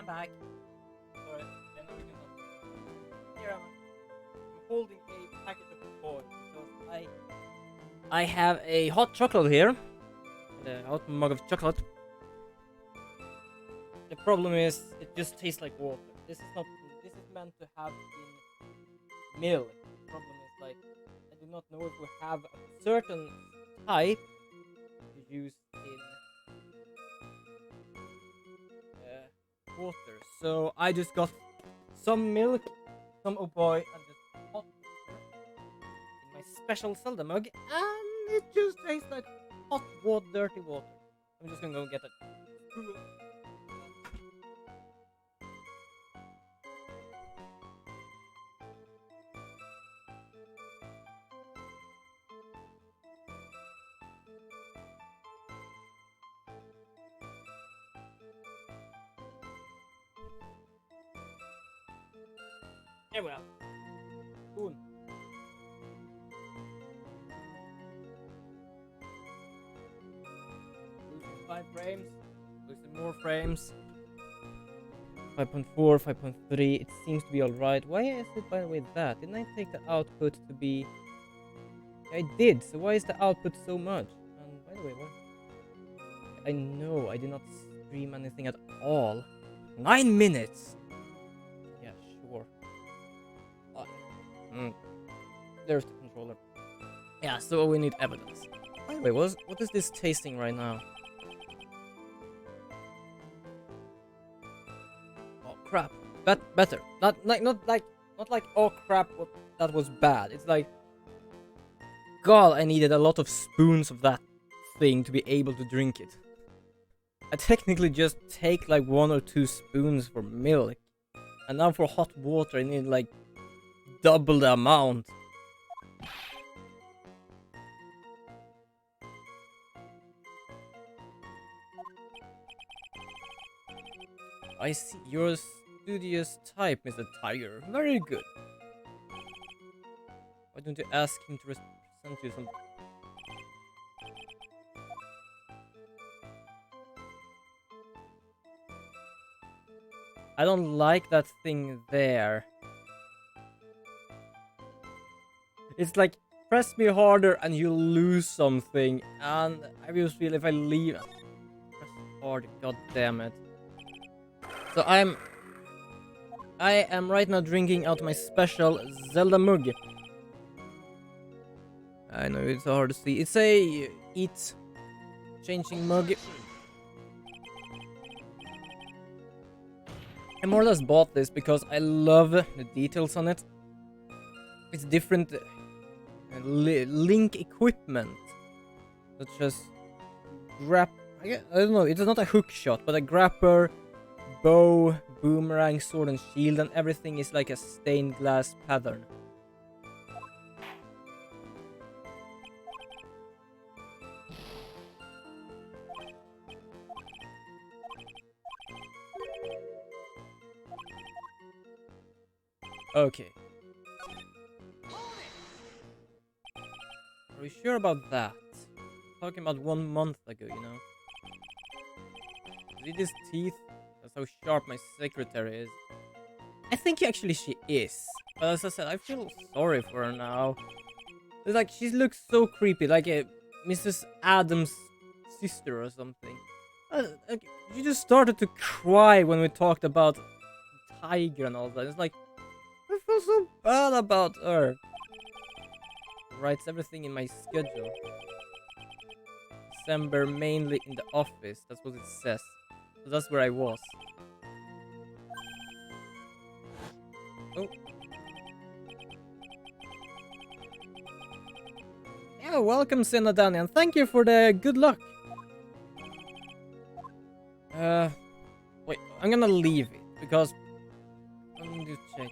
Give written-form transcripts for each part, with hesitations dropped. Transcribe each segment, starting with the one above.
back. Sorry, then we cannot. Here I'm holding a package of toys because I have a hot chocolate here, a hot mug of chocolate. The problem is it just tastes like water. This is not. This is meant to have in milk. The problem is like I do not know if we have a certain type to use in water. So I just got some milk, some O'boy, and just hot water in my special Zelda mug, and it just tastes like hot water, dirty water. I'm just gonna go get it. There we are. Boom. Losing 5 frames. Losing more frames. 5.4, 5.3. It seems to be alright. Why is it, by the way, that? Didn't I take the output to be... I did. So why is the output so much? And by the way, what? I know I did not stream anything at all. 9 minutes! Yeah, sure. There's the controller. Yeah, so we need evidence. By the way, what is this tasting right now? Oh crap! Better. Not like oh crap. That was bad. It's like, God, I needed a lot of spoons of that thing to be able to drink it. I technically just take like 1 or 2 spoons for milk, and now for hot water I need like double the amount. I see your studious type, Mr. Tiger. Very good. Why don't you ask him to present you some... I don't like that thing there. It's like, press me harder and you'll lose something. And I just feel if I leave... Press hard, god damn it. So I am right now drinking out my special Zelda mug. I know it's hard to see. It's a eat changing mug. I more or less bought this because I love the details on it. It's different link equipment, such as I don't know. It's not a hook shot, but a grapper, bow, boomerang, sword, and shield, and everything is like a stained glass pattern. Okay. Are we sure about that? Talking about 1 month ago, you know. See his teeth? That's how sharp my secretary is. I think actually she is. But as I said, I feel sorry for her now. It's like, she looks so creepy, like a Mrs. Adams' sister or something. She just started to cry when we talked about Tiger and all that. It's like, I feel so bad about her. Writes everything in my schedule. December mainly in the office. That's what it says. So that's where I was. Oh. Yeah, welcome Senadani, and thank you for the good luck. Wait, I'm gonna leave it because I need to check.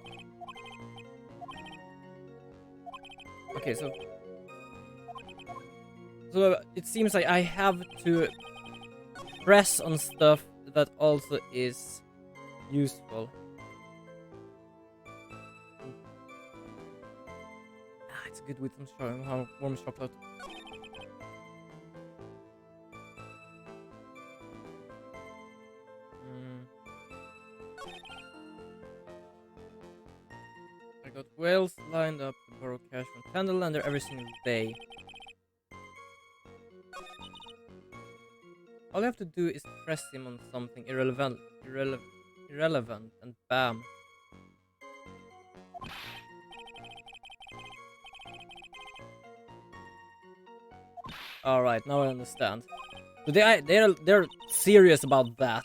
Okay, so it seems like I have to press on stuff that also is useful. It's good with some warm chocolate. whales lined up to borrow cash from Tenderlander every single day. All you have to do is press him on something irrelevant, and bam. Alright, now I understand. So they're serious about that.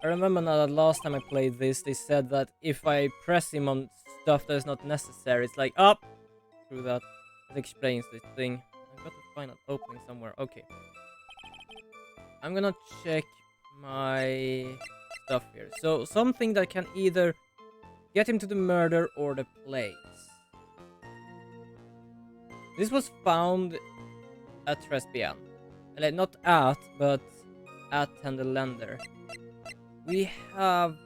I remember now that last time I played this, they said that if I press him on stuff that is not necessary, it's like, up! Through that. It explains this thing. I've got to find an opening somewhere. Okay. I'm gonna check my stuff here. So, something that can either get him to the murder or the place. This was found at Trespian. Not at, but at Tenderlander. We have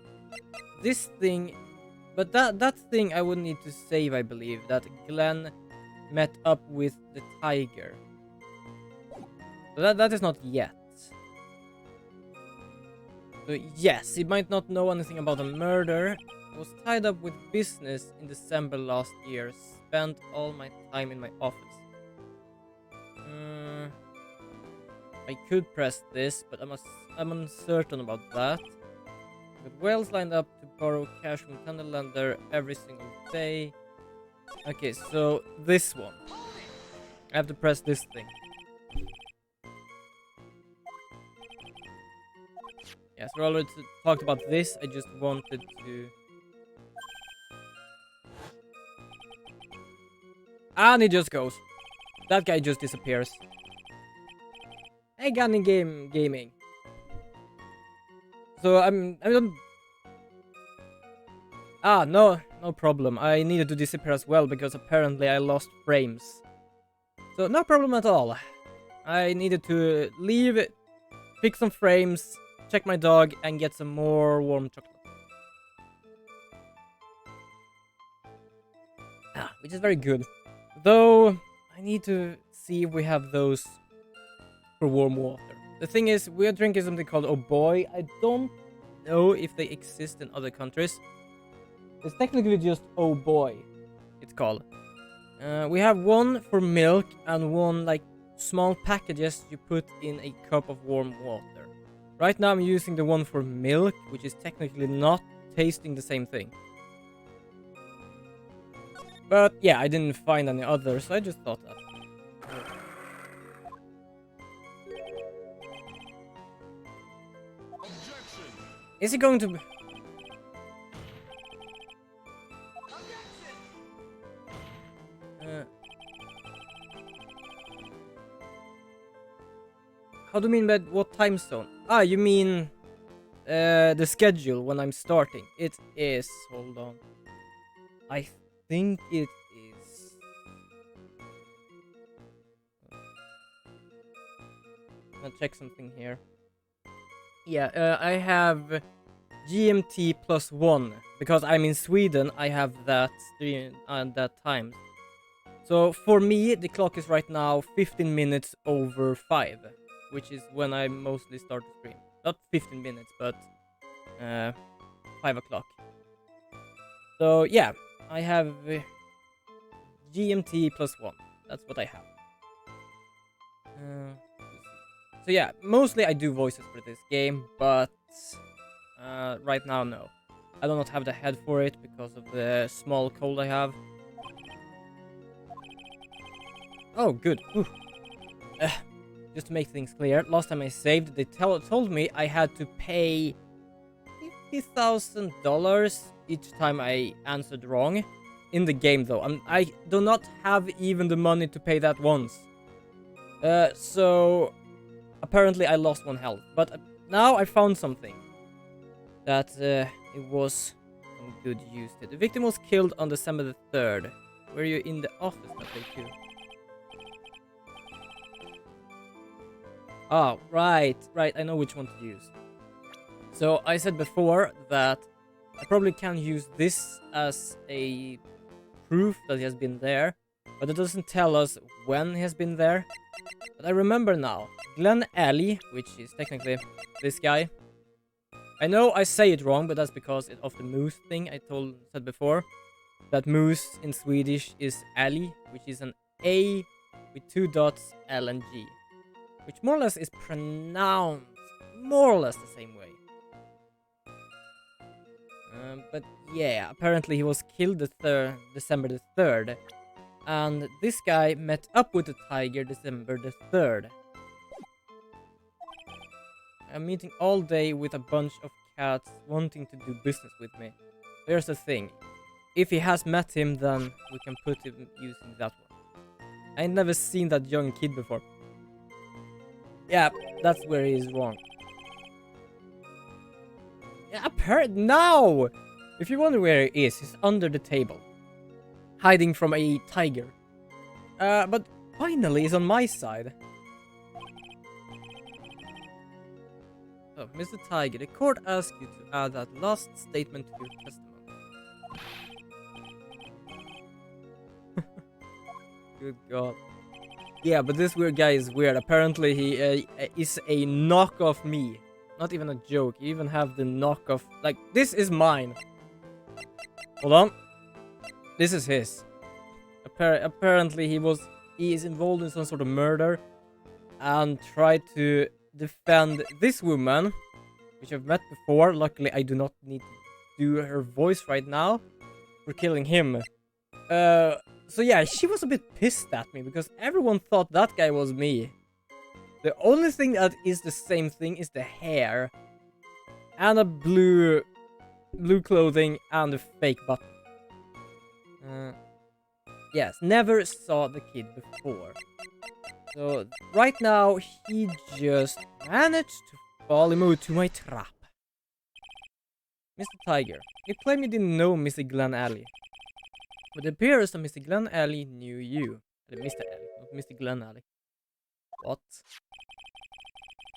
this thing, but that thing I would need to save, I believe, that Glenn met up with the tiger. So that is not yet. So yes, he might not know anything about a murder. I was tied up with business in December last year. Spent all my time in my office. I could press this, but I'm uncertain about that. With whales lined up to borrow cash from Tenderlander every single day. Okay, so this one. I have to press this thing. Yes, we already talked about this. I just wanted to... And it just goes. That guy just disappears. Hey, Gunny Gaming. So I don't... Ah, no problem. I needed to disappear as well because apparently I lost frames. So no problem at all. I needed to leave, pick some frames, check my dog, and get some more warm chocolate. Which is very good. Though, I need to see if we have those for warm water. The thing is, we are drinking something called Oh Boy. I don't know if they exist in other countries. It's technically just Oh Boy, it's called. We have one for milk and one like small packages you put in a cup of warm water. Right now I'm using the one for milk, which is technically not tasting the same thing. But yeah, I didn't find any others, so I just thought that. Is it going to... How do you mean by what time zone? Ah, you mean the schedule when I'm starting. It is... Hold on. I think it is... I'm gonna check something here. Yeah, I have GMT +1 because I'm in Sweden. I have that that time. So for me, the clock is right now 15 minutes over 5, which is when I mostly start to stream. Not 15 minutes, but 5 o'clock. So yeah, I have GMT +1. That's what I have. So yeah, mostly I do voices for this game, but right now, no. I do not have the head for it because of the small cold I have. Oh, good. Just to make things clear, last time I saved, they told me I had to pay $50,000 each time I answered wrong. In the game, though. I do not have even the money to pay that once. So... Apparently I lost 1 health, but now I found something that it was some good use to. The victim was killed on December the 3rd. Were you in the office that day too? Ah, right, I know which one to use. So I said before that I probably can use this as a proof that he has been there, but it doesn't tell us when he has been there. But I remember now. Glenn Alley, which is technically this guy. I know I say it wrong, but that's because of the moose thing I said before. That moose in Swedish is älg, which is an A with 2 dots, L and G, which more or less is pronounced more or less the same way. But yeah, apparently he was killed December the 3rd, and this guy met up with the tiger December the 3rd. I'm meeting all day with a bunch of cats wanting to do business with me. Here's the thing. If he has met him, then we can put him using that one. I ain't never seen that young kid before. Yeah, that's where he is wrong. Yeah, now! If you wonder where he is, he's under the table. Hiding from a tiger. But finally he's on my side. So, Mr. Tiger, the court asks you to add that last statement to your testimony. Good God. Yeah, but this weird guy is weird. Apparently he is a knockoff me. Not even a joke. You even have the knockoff. Like, this is mine. Hold on. This is his. Apparently he is involved in some sort of murder and tried to defend this woman, which I've met before. Luckily, I do not need to do her voice right now for killing him. So yeah, she was a bit pissed at me because everyone thought that guy was me. The only thing that is the same thing is the hair and a blue clothing and a fake button. Yes, never saw the kid before. So right now he just managed to fall into my trap. Mr. Tiger, you claim you didn't know Mr. Glen Alley. But it appears that Mr. Glen Alley knew you. Mr. Alley, not Mr. Glen Alley. What?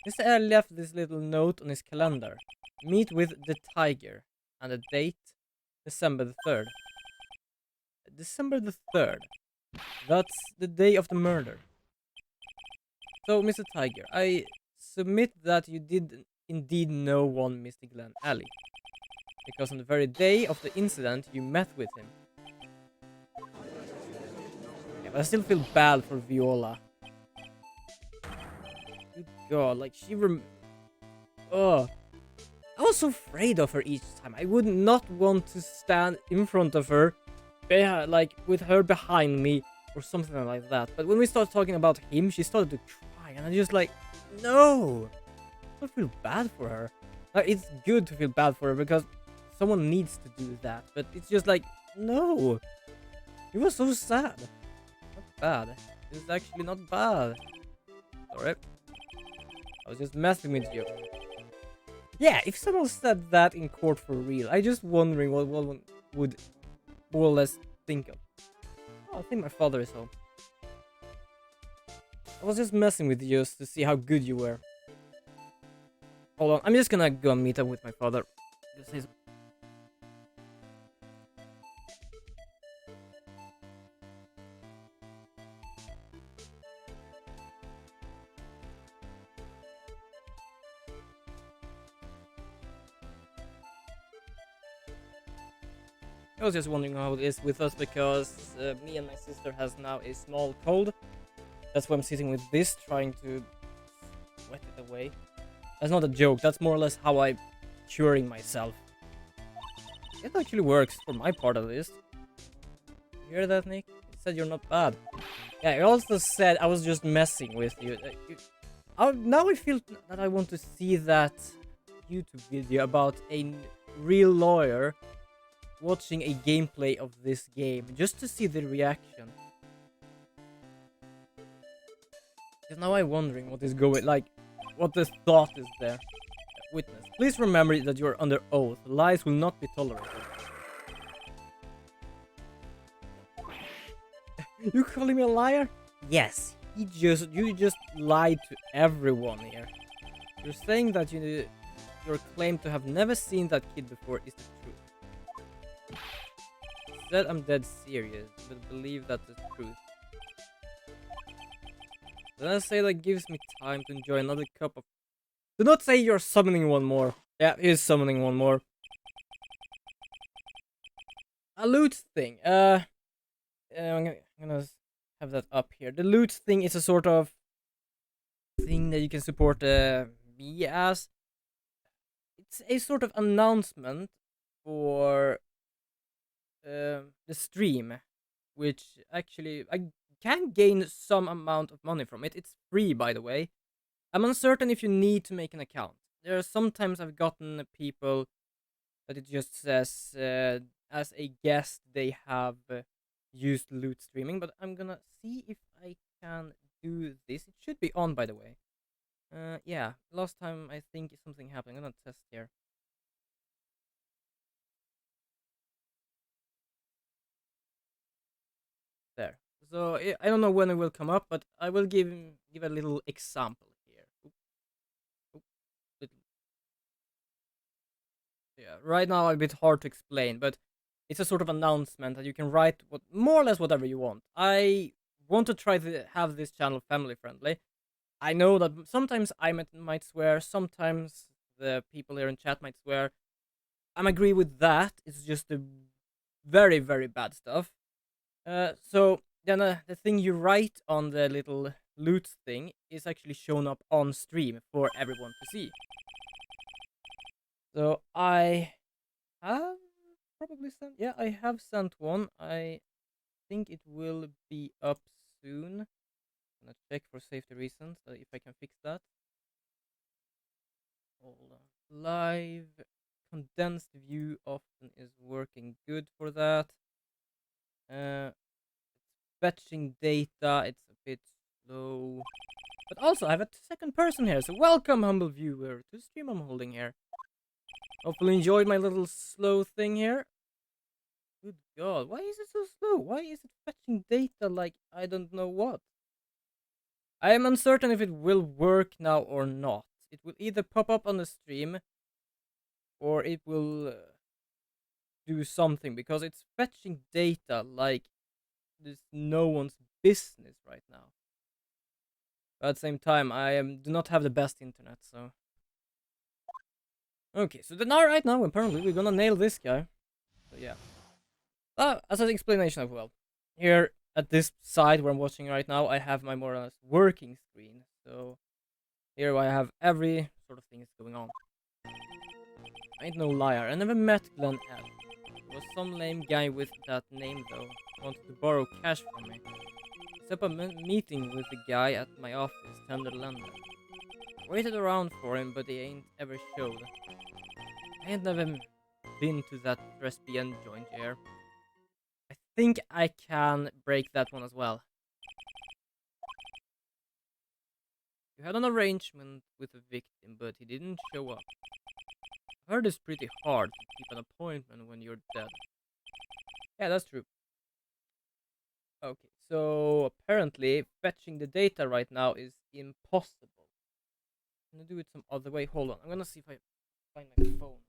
Mr. Alley left this little note on his calendar. Meet with the tiger. And the date, December the 3rd. December the 3rd. That's the day of the murder. So, Mr. Tiger, I submit that you did indeed know one Mr. Glen Alley. Because on the very day of the incident, you met with him. Yeah, but I still feel bad for Viola. Good God, like Ugh. I was so afraid of her each time. I would not want to stand in front of her, like with her behind me or something like that. But when we started talking about him, she started to cry, and I just like, no. I feel bad for her. Like, it's good to feel bad for her because someone needs to do that. But it's just like, no. It was so sad. Not bad. It's actually not bad. Sorry. I was just messing with you. Yeah, if someone said that in court for real, I just wondering what one would more or less think of. Oh, I think my father is home. I was just messing with you just to see how good you were. Hold on, I'm just gonna go meet up with my father. I was just wondering how it is with us because me and my sister has now a small cold. That's why I'm sitting with this, trying to sweat it away. That's not a joke, that's more or less how I'm curing myself. It actually works for my part at least. You hear that, Nick? You said you're not bad. Yeah, you also said I was just messing with you. Now I feel that I want to see that YouTube video about a real lawyer watching a gameplay of this game, just to see the reaction. Because now I'm wondering what is going, like, what the thought is there. Witness, please remember that you are under oath. Lies will not be tolerated. You calling me a liar? Yes. You just lied to everyone here. You're saying that your claim to have never seen that kid before is the truth. Said I'm dead serious, but believe that's the truth. Then I say that gives me time to enjoy another cup of... Do not say you're summoning one more. Yeah, he is summoning one more. a loot thing. I'm gonna have that up here. The loot thing is a sort of thing that you can support me as. It's a sort of announcement for the stream, which actually I can gain some amount of money from it. It's free, by the way. I'm uncertain if you need to make an account. There are sometimes I've gotten people that it just says as a guest they have used loot streaming, but I'm gonna see if I can do this. It should be on, by the way. Yeah, last time I think something happened. I'm gonna test here. There. So I don't know when it will come up, but I will give a little example here. Oop, oop, little, yeah, right now a bit hard to explain, but it's a sort of announcement that you can write what more or less whatever you want. I want to try to have this channel family friendly. I know that sometimes might swear, sometimes the people here in chat might swear. I agree with that. It's just the very very bad stuff. So then the thing you write on the little loot thing is actually shown up on stream for everyone to see. So I have probably sent. Yeah, I have sent one. I think it will be up soon. I'm gonna check for safety reasons if I can fix that. Hold on. Live condensed view often is working good for that. Uh, fetching data, it's a bit slow. But also, I have a second person here, so welcome, humble viewer, to the stream I'm holding here. Hopefully enjoyed my little slow thing here. Good god, why is it so slow? Why is it fetching data like I don't know what? I am uncertain if it will work now or not. It will either pop up on the stream or it will do something because it's fetching data like there's no one's business right now. But at the same time, I do not have the best internet, so. Okay, so now right now apparently we're gonna nail this guy. So yeah. As an explanation as well. Here at this side where I'm watching right now, I have my more or less working screen. So here I have every sort of thing that's going on. I ain't no liar. I never met Glenn L. There was some lame guy with that name though. Wanted to borrow cash from me. Set up a meeting with the guy at my office, Tender Lender. Waited around for him, but he ain't ever showed. I ain't never been to that lesbian joint here. I think I can break that one as well. You had an arrangement with the victim, but he didn't show up. I heard it's pretty hard to keep an appointment when you're dead. Yeah, that's true. Okay, so apparently fetching the data right now is impossible. I'm gonna do it some other way. Hold on, I'm gonna see if I find my phone.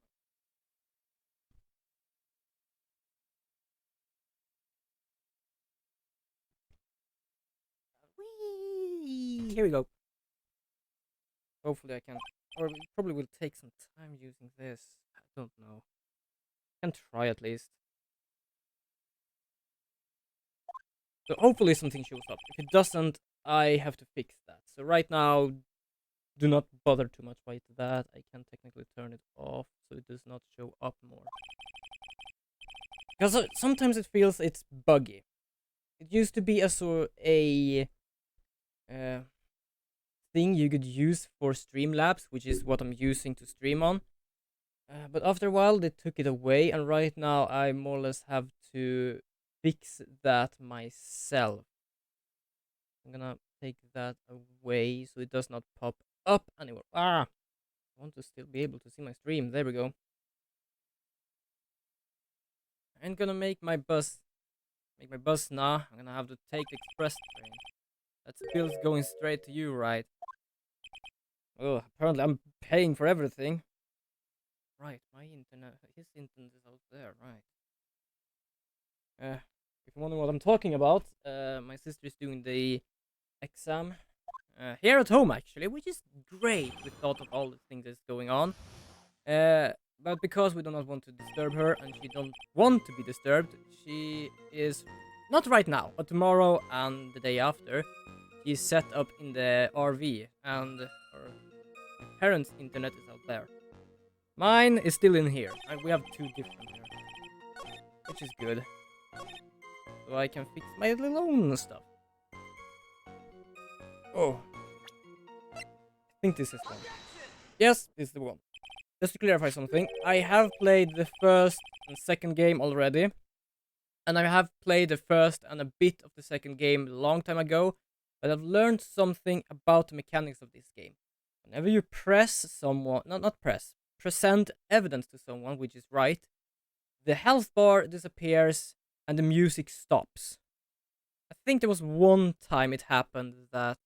Whee! Here we go. Hopefully I can, or it probably will take some time using this. I don't know. I can try at least. So hopefully something shows up. If it doesn't, I have to fix that. So right now, do not bother too much with that. I can technically turn it off so it does not show up more. Because sometimes it feels it's buggy. It used to be a thing you could use for Streamlabs, which is what I'm using to stream on. But after a while, they took it away, and right now I more or less have to fix that myself. I'm gonna take that away so it does not pop up anymore. I want to still be able to see my stream. There we go. I'm gonna make my bus now. I'm gonna have to take the express train. That bill's going straight to you, right? Oh, apparently I'm paying for everything. Right, my internet, his internet is out there, right? If you wonder what I'm talking about, my sister is doing the exam here at home actually, which is great with thought of all the things that's going on. but because we do not want to disturb her and she don't want to be disturbed, she is not right now, but tomorrow and the day after, she's set up in the RV, and her parents' internet is out there. Mine is still in here, and we have two different here, which is good. So I can fix my little own stuff. Oh, I think this is one. Yes, this is the one. Just to clarify something, I have played the first and second game already, and I have played the first and a bit of the second game a long time ago, but I've learned something about the mechanics of this game. Whenever you press someone, not press, present evidence to someone, which is right, the health bar disappears and the music stops. I think there was one time it happened that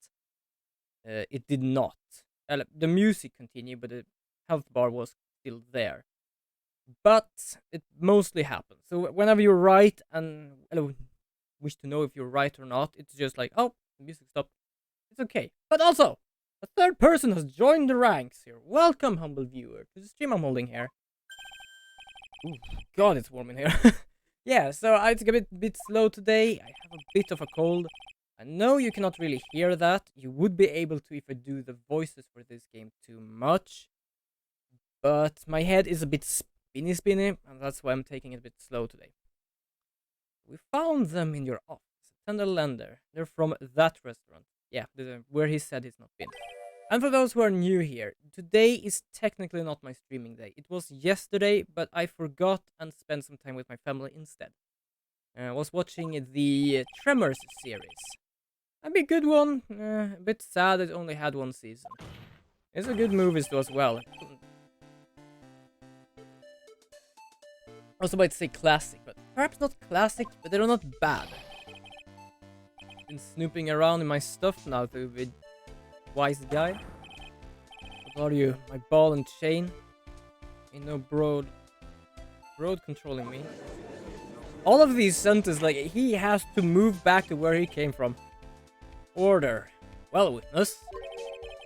it did not. The music continued, but the health bar was still there. But it mostly happens. So whenever you're right and wish to know if you're right or not, it's just like, oh, the music stopped. It's okay. But also, a third person has joined the ranks here. Welcome, humble viewer, to the stream I'm holding here. Ooh, God, it's warm in here. Yeah, so it's a bit slow today. I have a bit of a cold. I know you cannot really hear that. You would be able to if I do the voices for this game too much. But my head is a bit spinny, and that's why I'm taking it a bit slow today. We found them in your office. Tender Lender. They're from that restaurant. Yeah, where he said he's not been. And for those who are new here, today is technically not my streaming day. It was yesterday, but I forgot and spent some time with my family instead. I was watching the Tremors series. A bit good one. A bit sad it only had one season. It's a good movie too as well. I was about to say classic, but perhaps not classic, but they're not bad. Been snooping around in my stuff now to be wise guy. What are you? My ball and chain? Ain't no broad controlling me. All of these sentences, like, he has to move back to where he came from. Order. Well, witness,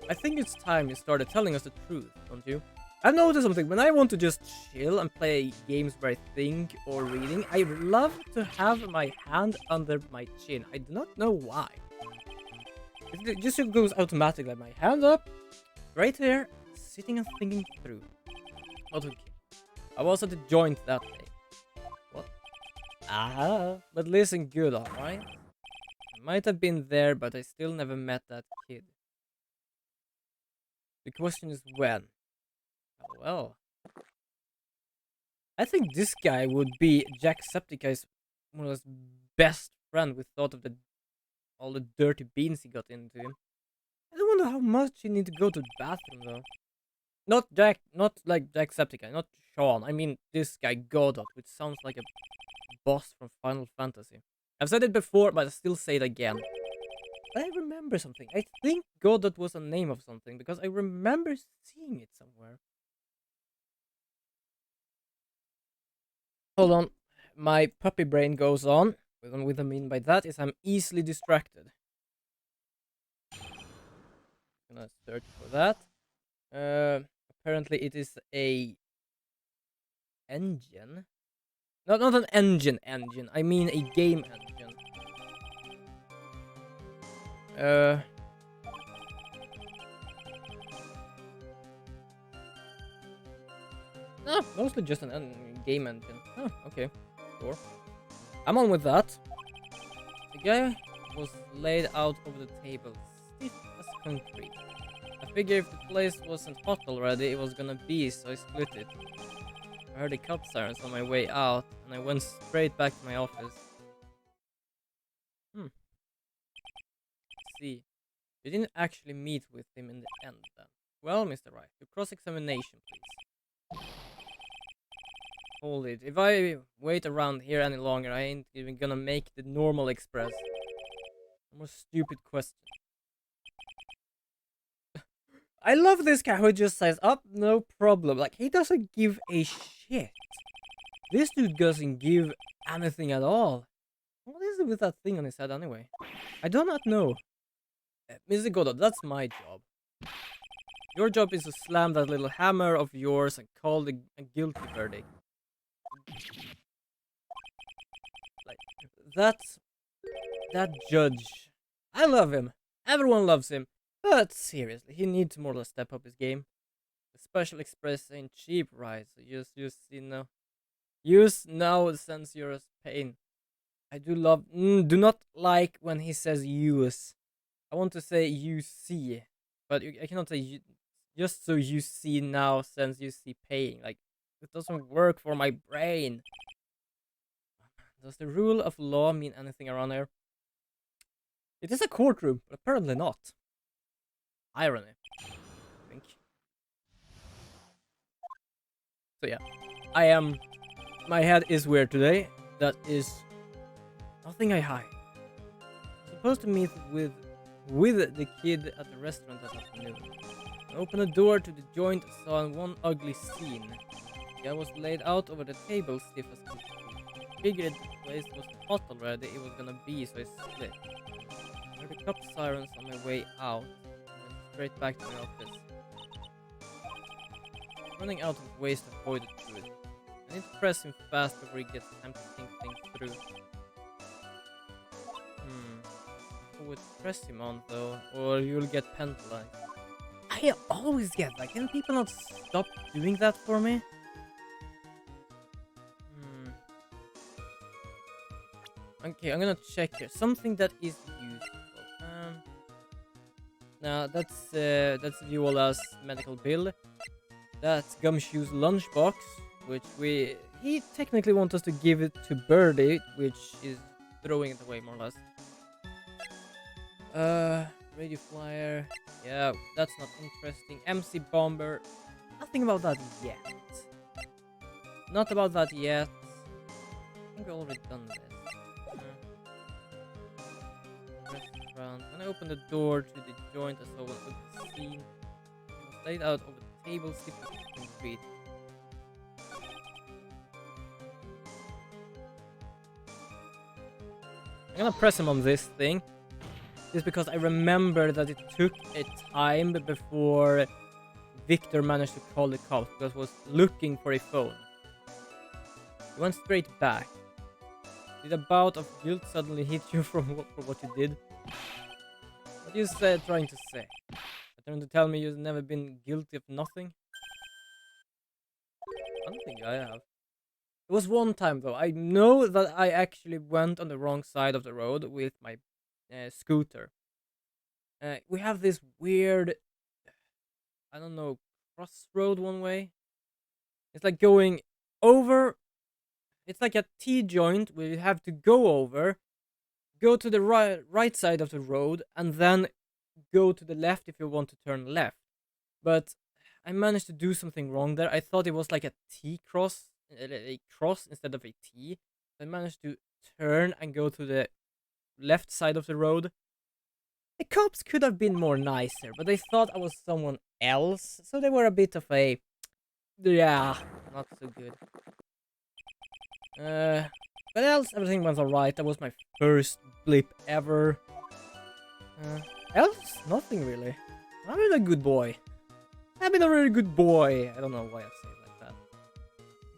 I think it's time you started telling us the truth, don't you? I've noticed something. When I want to just chill and play games where I think or reading, I love to have my hand under my chin. I do not know why. It just goes automatically. My hand up, right here, sitting and thinking through. Not okay. I was at the joint that day. What? Ah, but listen good, alright? I might have been there, but I still never met that kid. The question is when. Well, I think this guy would be Jacksepticeye's more or less best friend. We thought of all the dirty beans he got into him. I don't wonder how much he need to go to the bathroom though. Not like Jacksepticeye, not Sean. I mean this guy Godot, which sounds like a boss from Final Fantasy. I've said it before, but I still say it again. I remember something. I think Godot was a name of something because I remember seeing it somewhere. Hold on, my puppy brain goes on. What I mean by that is I'm easily distracted. Gonna search for that. Apparently it is a engine. No, not an engine. I mean a game engine. No, mostly just an game engine. Oh, okay. Sure. I'm on with that. The guy was laid out over the table, stiff as concrete. I figured if the place wasn't hot already, it was gonna be, so I split it. I heard the cop sirens on my way out, and I went straight back to my office. Let's see. You didn't actually meet with him in the end, then. Well, Mr. Wright, your cross-examination, please. Hold it. If I wait around here any longer, I ain't even gonna make the normal express. No more stupid question. I love this guy who just says, "Up, no problem." Like, he doesn't give a shit. This dude doesn't give anything at all. What is it with that thing on his head anyway? I do not know. Mr. Godot, that's my job. Your job is to slam that little hammer of yours and call a guilty verdict. Like, that judge. I love him. Everyone loves him. But seriously, he needs to more or less step up his game. The special express ain't cheap, right? So use use now since you're pain. I do love do not like when he says use. I want to say you see, but I cannot say just so you see now since you see paying. Like, it doesn't work for my brain. Does the rule of law mean anything around here? It is a courtroom, but apparently not. Irony, I think. So yeah, my head is weird today. That is nothing I hide. I'm supposed to meet with the kid at the restaurant that afternoon. I opened the door to the joint and saw one ugly scene. The guy was laid out over the table, stiff as can be. Figured the place was hot already, it was gonna be, so I split. I heard the cop sirens on my way out. I went straight back to my office. Running out of ways to avoid the truth. I need to press him fast before he gets time to think things through. Who would press him on though, or you'll get penalized. I always get that. Can people not stop doing that for me? Okay, I'm gonna check here. Something that is useful. Now that's Viola's medical bill. That's Gumshoe's lunchbox, which he technically wants us to give it to Birdie, which is throwing it away more or less. Radio flyer. Yeah, that's not interesting. MC bomber. Nothing about that yet. Not about that yet. I think I've already done this. Restaurant. When I opened the door to the joint, I saw one ugly scene. It was laid out over the table, stiff with feet. I'm gonna press him on this thing. Just because I remember that it took a time before Victor managed to call the cops because he was looking for a phone. He went straight back. Did a bout of guilt suddenly hit you for what you did? What are you trying to say? Trying to tell me you've never been guilty of nothing? I don't think I have. It was one time though. I know that I actually went on the wrong side of the road with my scooter. We have this weird, I don't know, crossroad one way. It's like going over. It's like a T-joint where you have to go over, go to the right side of the road, and then go to the left if you want to turn left. But I managed to do something wrong there. I thought it was like a T cross, a cross instead of a T. I managed to turn and go to the left side of the road. The cops could have been more nicer, but they thought I was someone else, so they were a bit of a, yeah, not so good. But else, everything went alright. That was my first blip ever. Else, nothing really. I've been a good boy. I've been a really good boy. I don't know why I say it like that.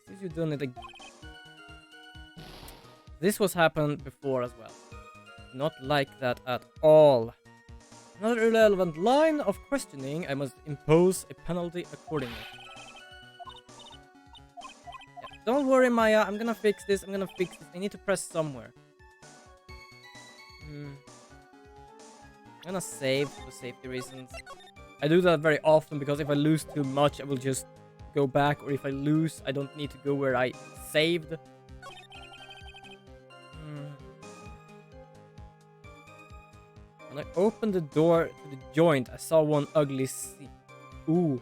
Since you've done it again. This was happened before as well. Not like that at all. Another irrelevant line of questioning. I must impose a penalty accordingly. Yeah, don't worry, Maya. I'm gonna fix this. I need to press somewhere. I'm gonna save for safety reasons. I do that very often because if I lose too much, I will just go back. Or if I lose, I don't need to go where I saved. When I opened the door to the joint, I saw one ugly scene. Ooh.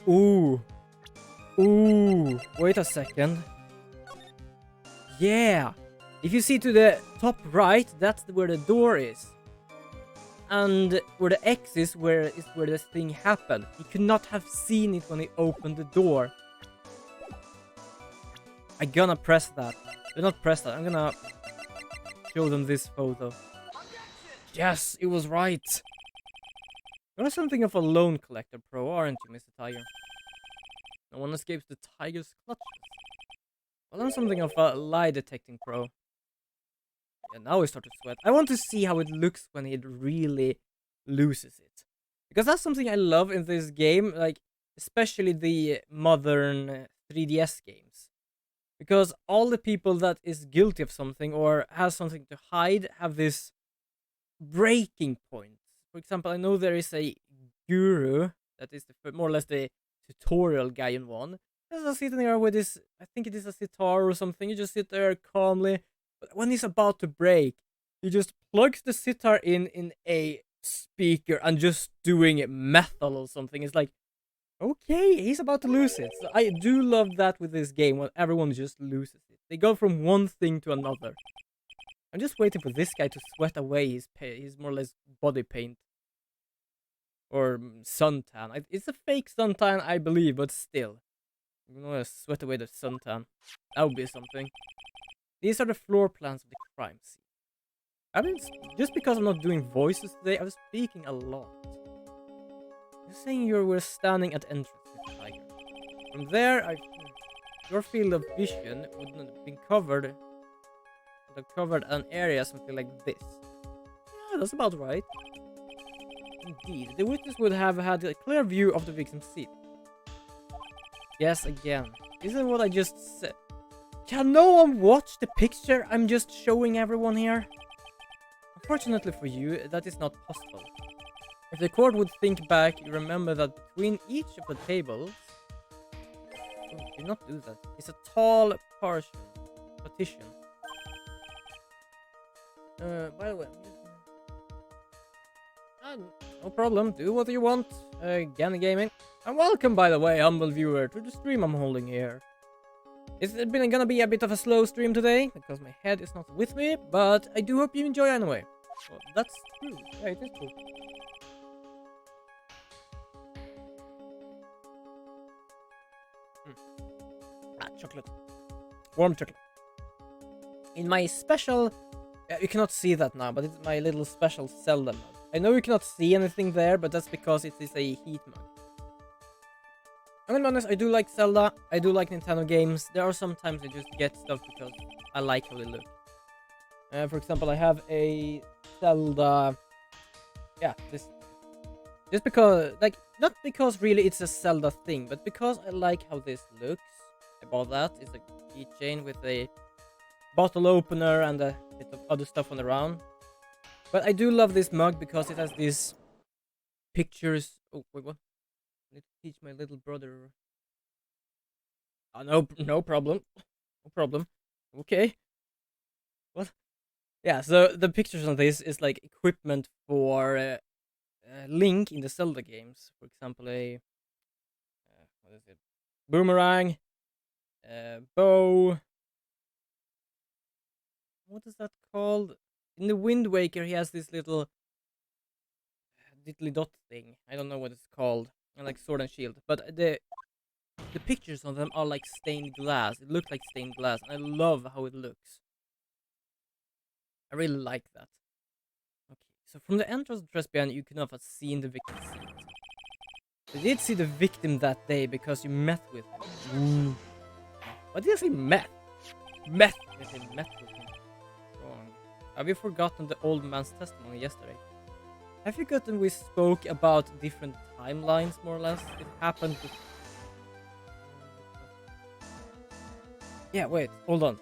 Ooh. Ooh. Wait a second. Yeah. If you see to the top right, that's where the door is. And where the X is where this thing happened. He could not have seen it when he opened the door. I'm gonna press that. Do not press that. I'm gonna show them this photo. Yes, it was right. You're something of a lone collector pro, aren't you, Mr. Tiger? No one escapes the tiger's clutches. Well, I'm something of a lie detecting pro. Yeah, now we start to sweat. I want to see how it looks when it really loses it. Because that's something I love in this game, like, especially the modern 3DS games. Because all the people that is guilty of something or has something to hide have this breaking point. For example, I know there is a guru that is more or less the tutorial guy in one. Just sitting there with this, I think it is a sitar or something. You just sit there calmly. But when he's about to break, he just plugs the sitar in a speaker and just doing metal or something. It's like, okay, he's about to lose it. So I do love that with this game when everyone just loses it. They go from one thing to another. I'm just waiting for this guy to sweat away his more or less body paint. Or suntan. It's a fake suntan, I believe, but still. I'm gonna sweat away the suntan. That would be something. These are the floor plans of the crime scene. I mean, just because I'm not doing voices today, I was speaking a lot. You're saying you were standing at the entrance, Mr. Tiger. From there, your field of vision wouldn't have been covered. Would have covered an area something like this. Yeah, that's about right. Indeed, the witness would have had a clear view of the victim's seat. Yes, again. Isn't what I just said? Can no one watch the picture I'm just showing everyone here? Unfortunately for you, that is not possible. If the court would think back, you remember that between each of the tables... Oh, do not do that. It's a tall partition. By the way... no problem, do what you want. Ganny Gaming. And welcome, by the way, humble viewer, to the stream I'm holding here. It's gonna be a bit of a slow stream today, because my head is not with me, but I do hope you enjoy anyway. Well, that's true. Yeah, it is true. Chocolate. Warm chocolate. In my special... you cannot see that now, but it's my little special Zelda mug. I know you cannot see anything there, but that's because it is a heat mug. I'm gonna be honest, I do like Zelda, I do like Nintendo games. There are sometimes I just get stuff because I like how they look. For example, I have a Zelda... Yeah, this... Just because, like, not because really it's a Zelda thing, but because I like how this looks. I bought that. It's a keychain with a bottle opener and a bit of other stuff on the round. But I do love this mug because it has these pictures. Oh, wait, what? I need to teach my little brother. Oh, no problem. No problem. Okay. What? Yeah, so the pictures on this is like equipment for Link in the Zelda games. For example, what is it? Boomerang. Bow. What is that called? In the Wind Waker, he has this little diddly dot thing. I don't know what it's called. And like sword and shield. But the pictures on them are like stained glass. It looks like stained glass. And I love how it looks. I really like that. Okay, so from the entrance of Trespian, you could not have seen the victim's seat. You did see the victim that day because you met with him. Ooh. What did I say met? Met with him. Wrong. Have you forgotten the old man's testimony yesterday? Have you forgotten we spoke about different timelines, more or less? It happened with... Yeah, wait, hold on.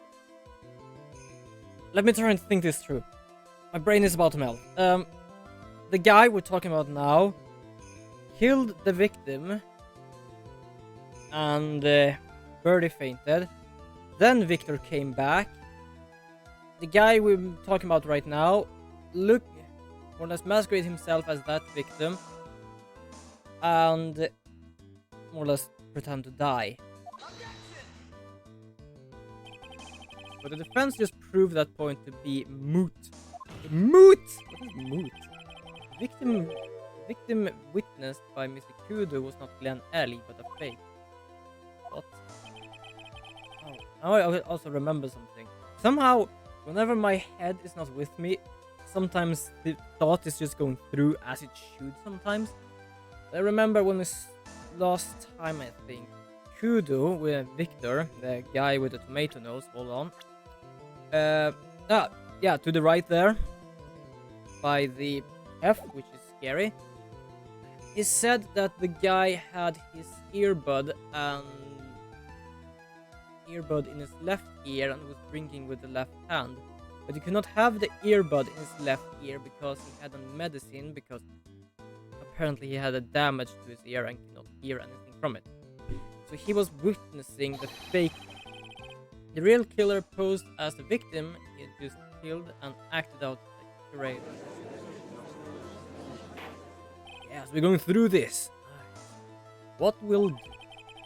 Let me try and think this through. My brain is about to melt. The guy we're talking about now killed the victim and Birdie fainted. Then Victor came back. The guy we're talking about right now more or less masquerade himself as that victim and more or less pretend to die. But the defense just proved that point to be moot. Moot? What is moot? Victim witnessed by Mr. Kudo was not Glenn Ellie, but a fake. What? Oh, now I also remember something. Somehow, whenever my head is not with me, sometimes the thought is just going through as it should sometimes. I remember when last time, I think, Kudo with Victor, the guy with the tomato nose, hold on. Yeah, to the right there, by the F, which is scary. He said that the guy had his earbud in his left ear and was drinking with the left hand. But he could not have the earbud in his left ear because he had a medicine, because apparently he had a damage to his ear and could not hear anything from it. So he was witnessing the fake. The real killer posed as the victim he had just killed and acted out the charade. Yes, we're going through this. What will do?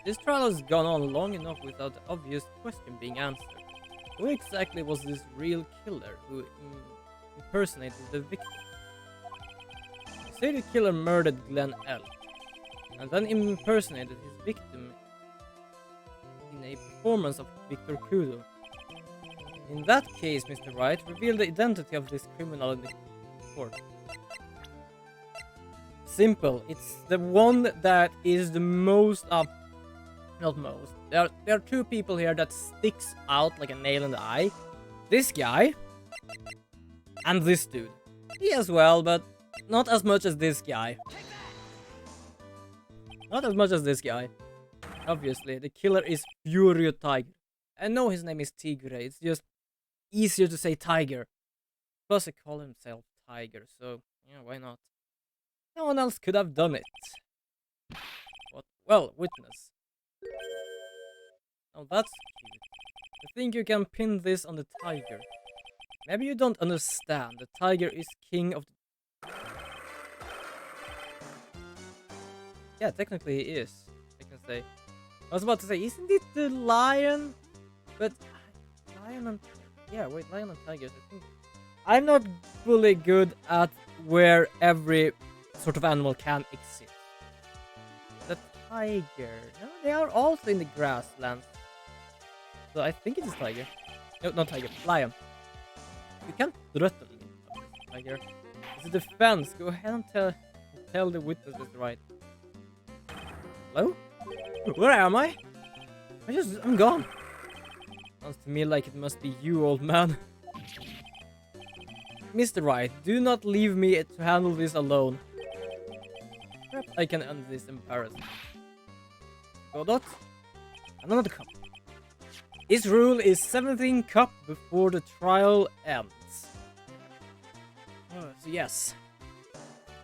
This trial has gone on long enough without the obvious question being answered. Who exactly was this real killer who impersonated the victim? They say the killer murdered Glenn L. and then impersonated his victim in a performance of Victor Kudo. In that case, Mr. Wright, reveal the identity of this criminal in the court. Simple. It's the one that is the most not most. There are two people here that sticks out like a nail in the eye. This guy and this dude. He as well, but not as much as this guy. Not as much as this guy. Obviously, the killer is Furio Tiger. I know his name is Tigre. It's just easier to say Tiger. Plus, he called himself Tiger, so yeah, why not? No one else could have done it. What? Well, witness. Oh, that's cute. I think you can pin this on the tiger. Maybe you don't understand. The tiger is king of the... Yeah, technically he is. I can say. I was about to say, isn't it the lion? But lion and... Yeah, wait, lion and tigers. I think... I'm not fully good at where every sort of animal can exist. The tiger. No, they are also in the grasslands. So I think it is tiger. No, not tiger. Lion. You can't threaten me, tiger. It's a defense. Go ahead and tell the witnesses right. Hello? Where am I? I'm gone. Sounds to me like it must be you, old man. Mr. Wright, do not leave me to handle this alone. Perhaps I can end this embarrassment. Godot? Another cup. His rule is 17 cup before the trial ends. Oh, so yes.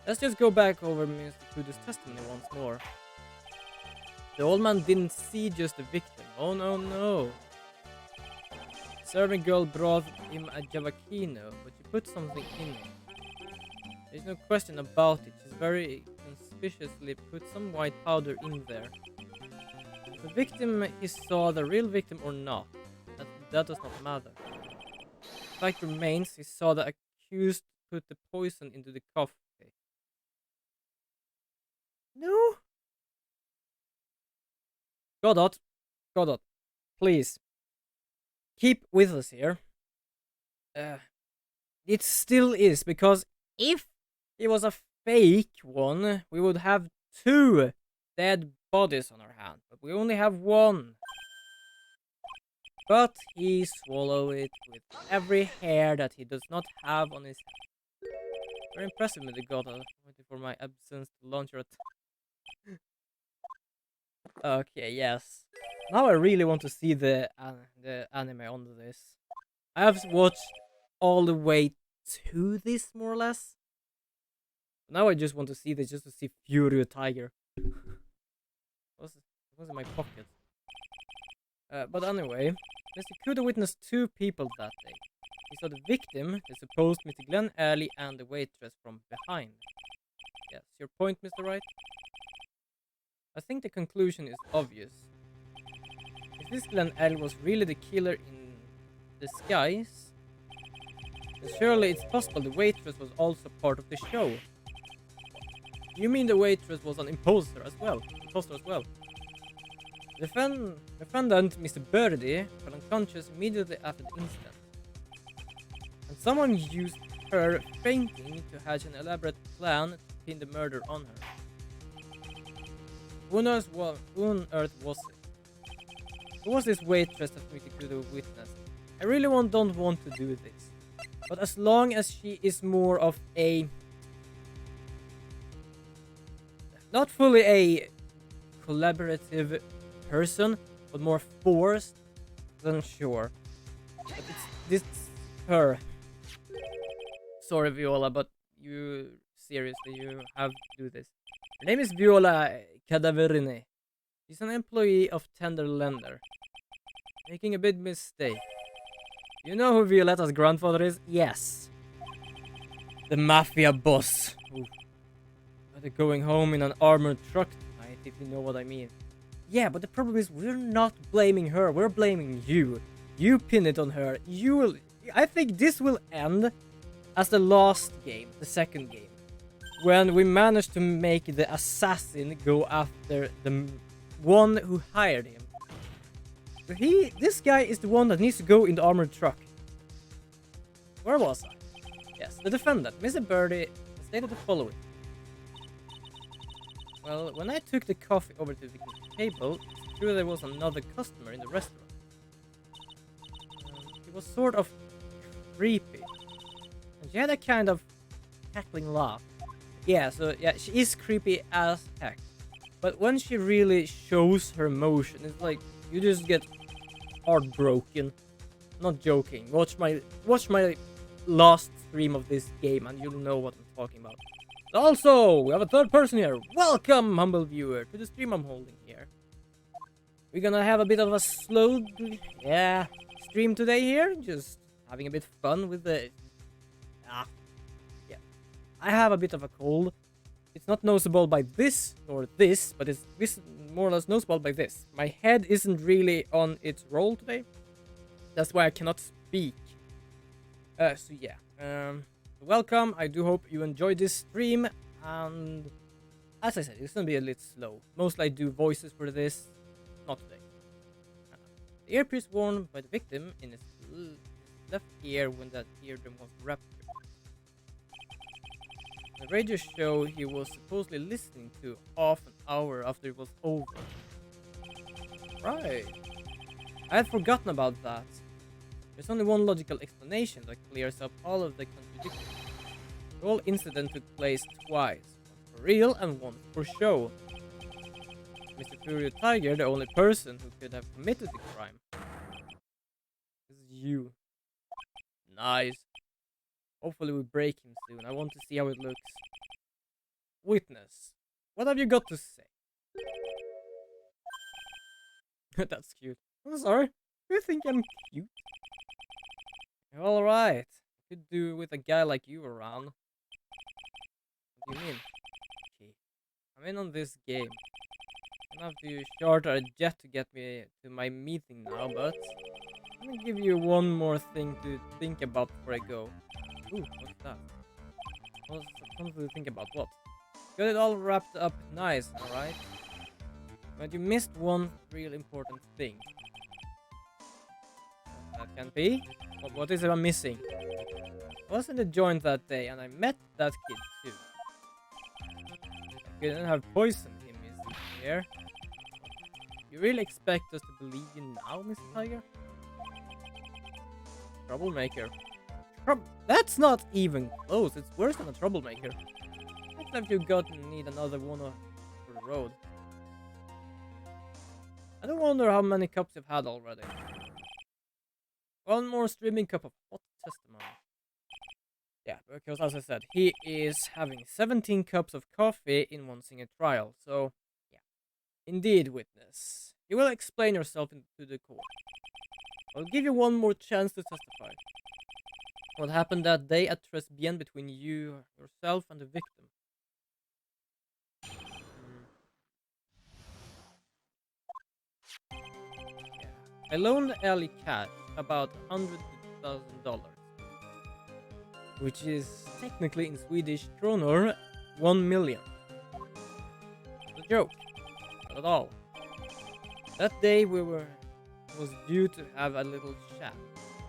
Let's just go back over Mr. Kudo's testimony once more. The old man didn't see just the victim. Oh no, no. The serving girl brought him a javakino, but she put something in it. There's no question about it. She's very conspicuously put some white powder in there. The victim he saw the real victim or not, that does not matter. The fact remains he saw the accused put the poison into the coffee. No? Godot, please. Keep with us here. It still is, because if it was a fake one, we would have 2 dead bodies on our hand, but we only have 1. But he swallowed it with every hair that he does not have on his head. Very impressive, Mr. Godot. Waiting for my absence to launch your attack. Okay, yes. Now I really want to see the anime on this. I have watched all the way to this, more or less. Now I just want to see this, just to see Furio Tiger. It was in my pocket. But anyway, Mr. Kudo witnessed 2 people that day. He saw the victim, the supposed Mr. Glenn Early, and the waitress from behind. Yes, your point, Mr. Wright? I think the conclusion is obvious. If this Glenn Early was really the killer in disguise, then surely it's possible the waitress was also part of the show. You mean the waitress was an imposter as well? The defendant, Mr. Birdie, fell unconscious immediately after the incident. And someone used her fainting to hatch an elaborate plan to pin the murder on her. Who knows what? Who on earth was it? Who was this waitress that we could do witness? I really don't want to do this, but as long as she is more of a, not fully a collaborative person, but more forced, then sure. But it's this her. Sorry, Viola, but you seriously, you have to do this. Her name is Viola Cadaverine. She's an employee of Tender Lender. Making a big mistake. You know who Violetta's grandfather is? Yes. The mafia boss. Ooh. But they're going home in an armored truck tonight, if you know what I mean. Yeah, but the problem is we're not blaming her, we're blaming you. You pin it on her. You will... I think this will end as the last game, the second game. When we managed to make the assassin go after the one who hired him. So this guy is the one that needs to go in the armored truck. Where was I? Yes, the defendant, Mr. Birdie, stated the following. Well, when I took the coffee over to the table, it's true there was another customer in the restaurant. He was sort of creepy. And she had a kind of cackling laugh. Yeah, so yeah, she is creepy as heck. But when she really shows her emotion, it's like you just get heartbroken. Not joking. Watch my last stream of this game and you'll know what I'm talking about. Also, we have a third person here. Welcome, humble viewer, to the stream I'm holding here. We're gonna have a bit of a slow, stream today here. Just having a bit fun with the... yeah. I have a bit of a cold. It's not noticeable by this nor this, but it's more or less noticeable by this. My head isn't really on its roll today. That's why I cannot speak. So yeah. Welcome. I do hope you enjoyed this stream. And as I said, it's gonna be a little slow. Mostly I do voices for this. Not today. The earpiece worn by the victim in his left ear when that eardrum was ruptured. The radio show he was supposedly listening to half an hour after it was over. Right. I had forgotten about that. There's only one logical explanation that clears up all of the contradictions. The whole incident took place twice. One for real and one for show. Mr. Furio Tiger, the only person who could have committed the crime. This is you. Nice. Hopefully we break him soon. I want to see how it looks. Witness. What have you got to say? That's cute. I'm sorry. You think I'm cute? Alright. Could do with a guy like you around. What do you mean? Okay. I'm in on this game. I have to charter a jet to get me to my meeting now, but I'm gonna give you one more thing to think about before I go. Ooh, what's that? Something to think about. What? Got it all wrapped up nice, alright? But you missed one real important thing. That can be? What is it I'm missing? I was in the joint that day and I met that kid too. I couldn't have poisoned him, is he here? You really expect us to believe you now, Mr. Tiger? Troublemaker. That's not even close. It's worse than a troublemaker. Looks like you need another one for the road. I don't wonder how many cups you've had already. One more streaming cup of hot testimony. Yeah, because as I said, he is having 17 cups of coffee in one single trial. So, yeah. Indeed, witness. You will explain yourself to the court. I'll give you one more chance to testify. What happened that day at Tres Bien between yourself and the victim? Yeah. I loaned Ellie cash, about $100,000, which is technically in Swedish kronor 1 million. It's a joke, not at all. That day was due to have a little chat.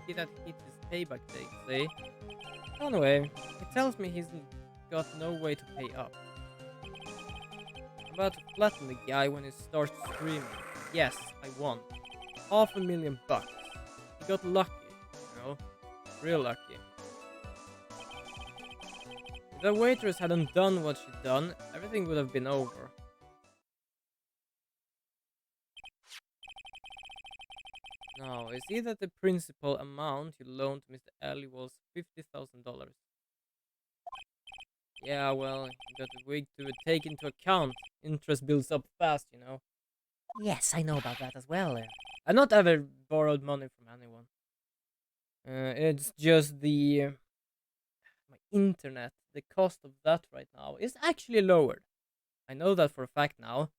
He had hit his payback date, say. Anyway, he tells me he's got no way to pay up. about to flatten the guy when he starts screaming. Yes, I won. $500,000. He got lucky, you know, real lucky. If the waitress hadn't done what she'd done, everything would have been over. Now, I see that the principal amount you loaned Mr. Ellie was $50,000. Yeah, well, you got a week to take into account. Interest builds up fast, you know. Yes, I know about that as well. I've not ever borrowed money from anyone. It's just the my internet. The cost of that right now is actually lowered. I know that for a fact now.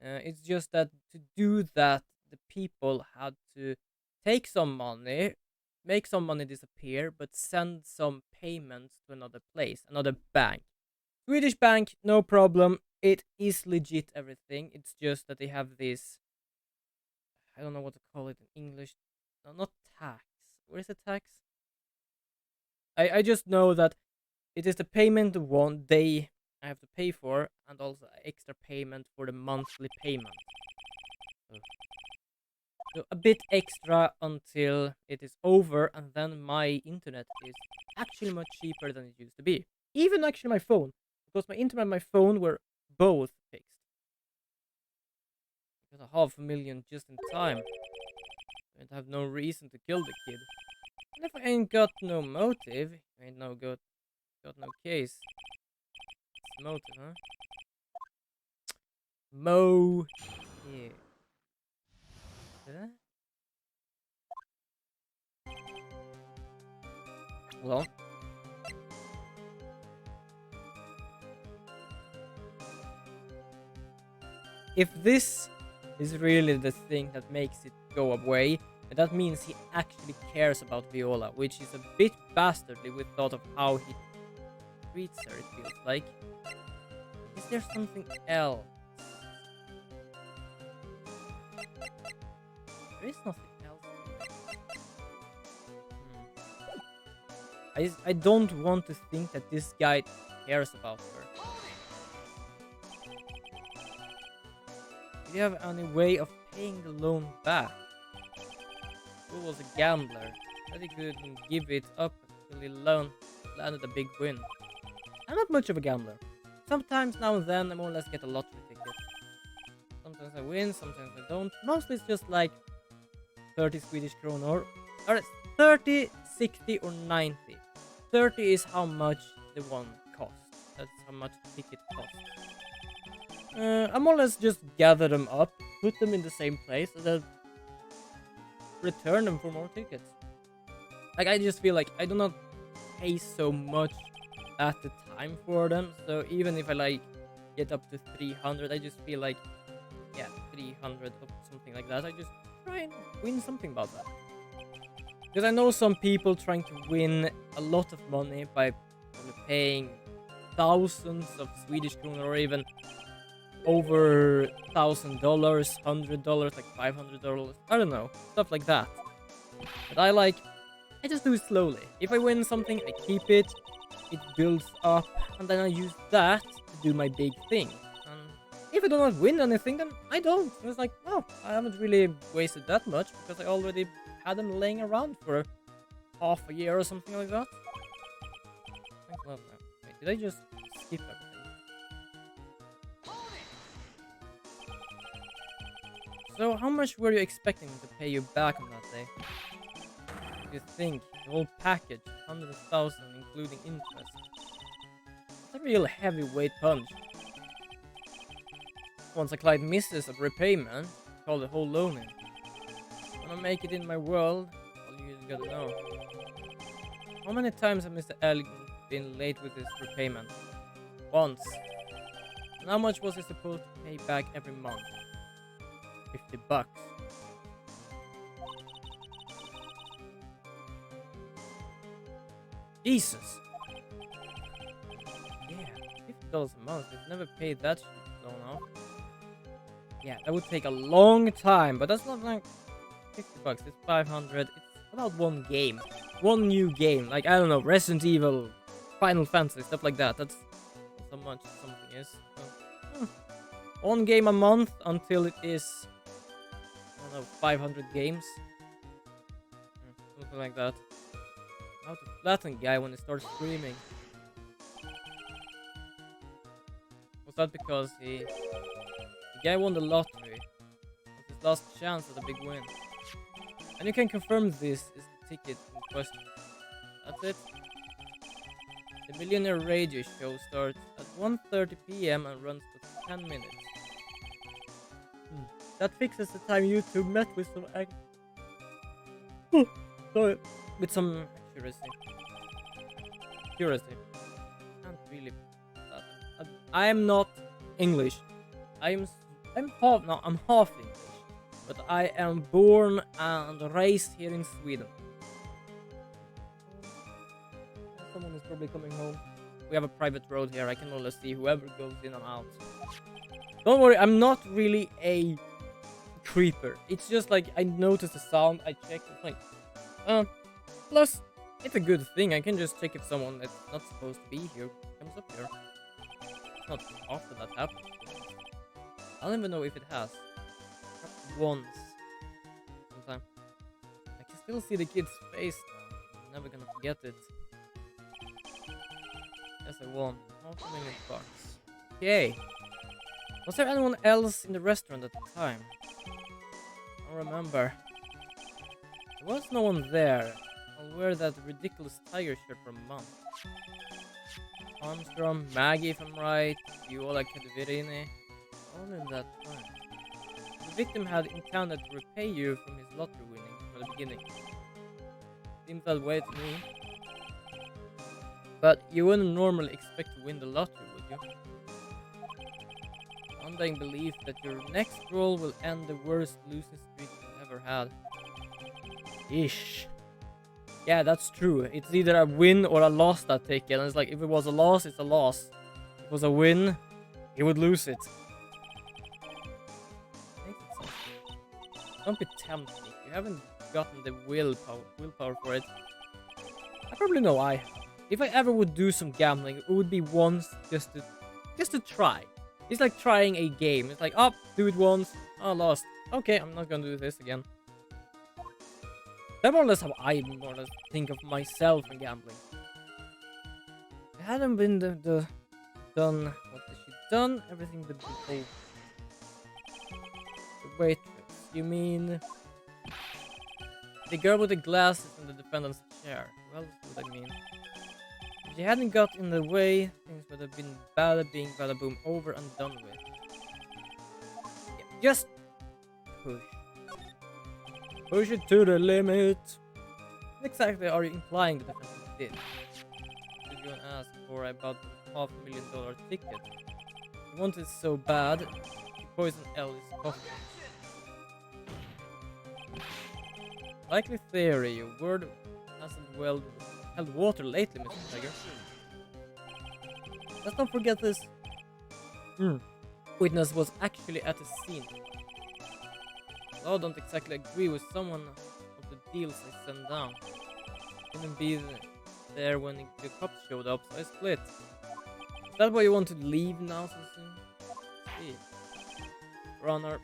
It's just that to do that, the people had to take some money, make some money disappear, but send some payments to another place, another bank. Swedish bank, no problem. It is legit everything. It's just that they have this. I don't know what to call it in English. No, not tax. Where is the tax? I just know that it is the payment one day I have to pay for, and also extra payment for the monthly payment. So a bit extra until it is over, and then my internet is actually much cheaper than it used to be. Even actually my phone, because my internet and my phone were both fixed. I got $500,000 just in time. I have no reason to kill the kid. And if I ain't got no motive, I ain't no got no case. It's motive, huh? Yeah. Well, if this is really the thing that makes it go away, that means he actually cares about Viola, which is a bit bastardly with thought of how he treats her, it feels like. Is there something else? There is nothing else. I don't want to think that this guy cares about her. Do you have any way of paying the loan back? Who was a gambler? That he couldn't give it up until he landed a big win. I'm not much of a gambler. Sometimes now and then I more or less get a lottery ticket. Sometimes I win, sometimes I don't. Mostly it's just like 30 Swedish kronor. Or 30, 60 or 90. 30 is how much the one costs. That's how much the ticket costs. I more or less just gather them up, put them in the same place, and then return them for more tickets. Like, I just feel like I do not pay so much at the time for them, so even if I like get up to 300, I just feel like, yeah, 300 or something like that, I just try and win something about that. Because I know some people trying to win a lot of money by paying thousands of Swedish kronor or even over $1,000, $100, like $500. I don't know, stuff like that. But I just do it slowly. If I win something, I keep it. It builds up, and then I use that to do my big thing. And if I do not win anything, then I don't. It's like, oh, I haven't really wasted that much because I already had them laying around for half a year or something like that. Wait, did I just skip everything? So, how much were you expecting to pay you back on that day? You think the whole package, 100,000 including interest. It's a real heavyweight punch. Once a client misses a repayment, call the whole loan in. Wanna make it in my world? All you gotta know. How many times have Mr. L been late with his repayment? Once. And how much was he supposed to pay back every month? $50. Jesus. Yeah, $50 a month. We've never paid that shit loan off. Yeah, that would take a long time, but that's not like $50. It's 500. It's about one game, one new game. Like, I don't know, Resident Evil, Final Fantasy, stuff like that. That's how much something is. So, one game a month until it is, I don't know, 500 games. Something like that. How to flatten guy when he starts screaming. Was that because the guy won the lottery? It was his last chance at a big win. And you can confirm this is the ticket in question. That's it. The Millionaire Radio Show starts at 1:30 p.m. and runs for 10 minutes. That fixes the time YouTube met with some sorry, with some accuracy. Can't really. I am not English. I'm half English, but I am born and raised here in Sweden. Someone is probably coming home. We have a private road here. I can only see whoever goes in and out. Don't worry, I'm not really a creeper. It's just like I notice the sound, I check. It's like, plus it's a good thing. I can just check if someone that's not supposed to be here comes up here. It's not often that happens. I don't even know if it has. Perhaps once. Sometime. I can still see the kid's face now. I'm never gonna forget it. Yes, I won. $500,000. Okay. Was there anyone else in the restaurant at the time? I don't remember. There was no one there. I'll wear that ridiculous tiger shirt for a month. Armstrong, Maggie if I'm right, Viola Cadaverini. All in that time. The victim had intended to repay you from his lottery winning from the beginning. Seems that way to me. But you wouldn't normally expect to win the lottery, would you? Undying belief that your next roll will end the worst losing streak you've ever had. Ish. Yeah, that's true. It's either a win or a loss that ticket. And it's like, if it was a loss, it's a loss. If it was a win, he would lose it. Don't be tempted. You haven't gotten the willpower for it. I probably know I have. If I ever would do some gambling, it would be once just to try. It's like trying a game. It's like, oh, do it once. Oh, lost. Okay, I'm not gonna do this again. That's more or less how I more or less think of myself in gambling. It hadn't been done. What has she done? Everything would be over. The waitress. You mean the girl with the glasses in the defendant's chair? What else would I mean? If she hadn't got in the way, things would have been bada bing, bada boom, over and done with. Yeah, just push. Push it to the limit. What exactly are you implying the defendant did? Did you ask for about the $500,000 ticket? You want it so bad, you poison Ellie's coffee. Likely theory, your word hasn't well held water lately, Mr. Tiger. Let's not forget this. Witness was actually at the scene. I don't exactly agree with someone of the deals I sent down. Couldn't be there when the cops showed up, so I split. Is that why you want to leave now so soon? Let's see. Runner.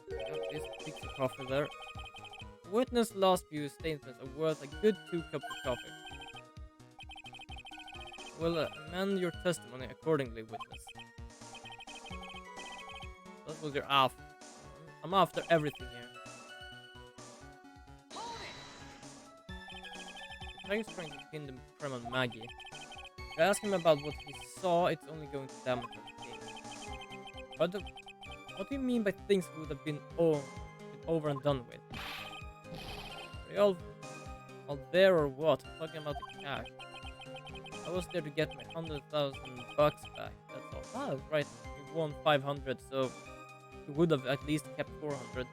Got this piece of coffee there. Witness' last few statements are worth a good 2 cups of coffee. Will amend your testimony accordingly, witness. That's what you're after. I'm after everything here. The tiger's trying to pin the crime on Maggie. If I ask him about what he saw, it's only going to damage our case. What do you mean by things would have been over and done with? Are you all there or what? I'm talking about the cash. I was there to get my $100,000 back. That's all. Ah, right. You won 500, so you would have at least kept 400.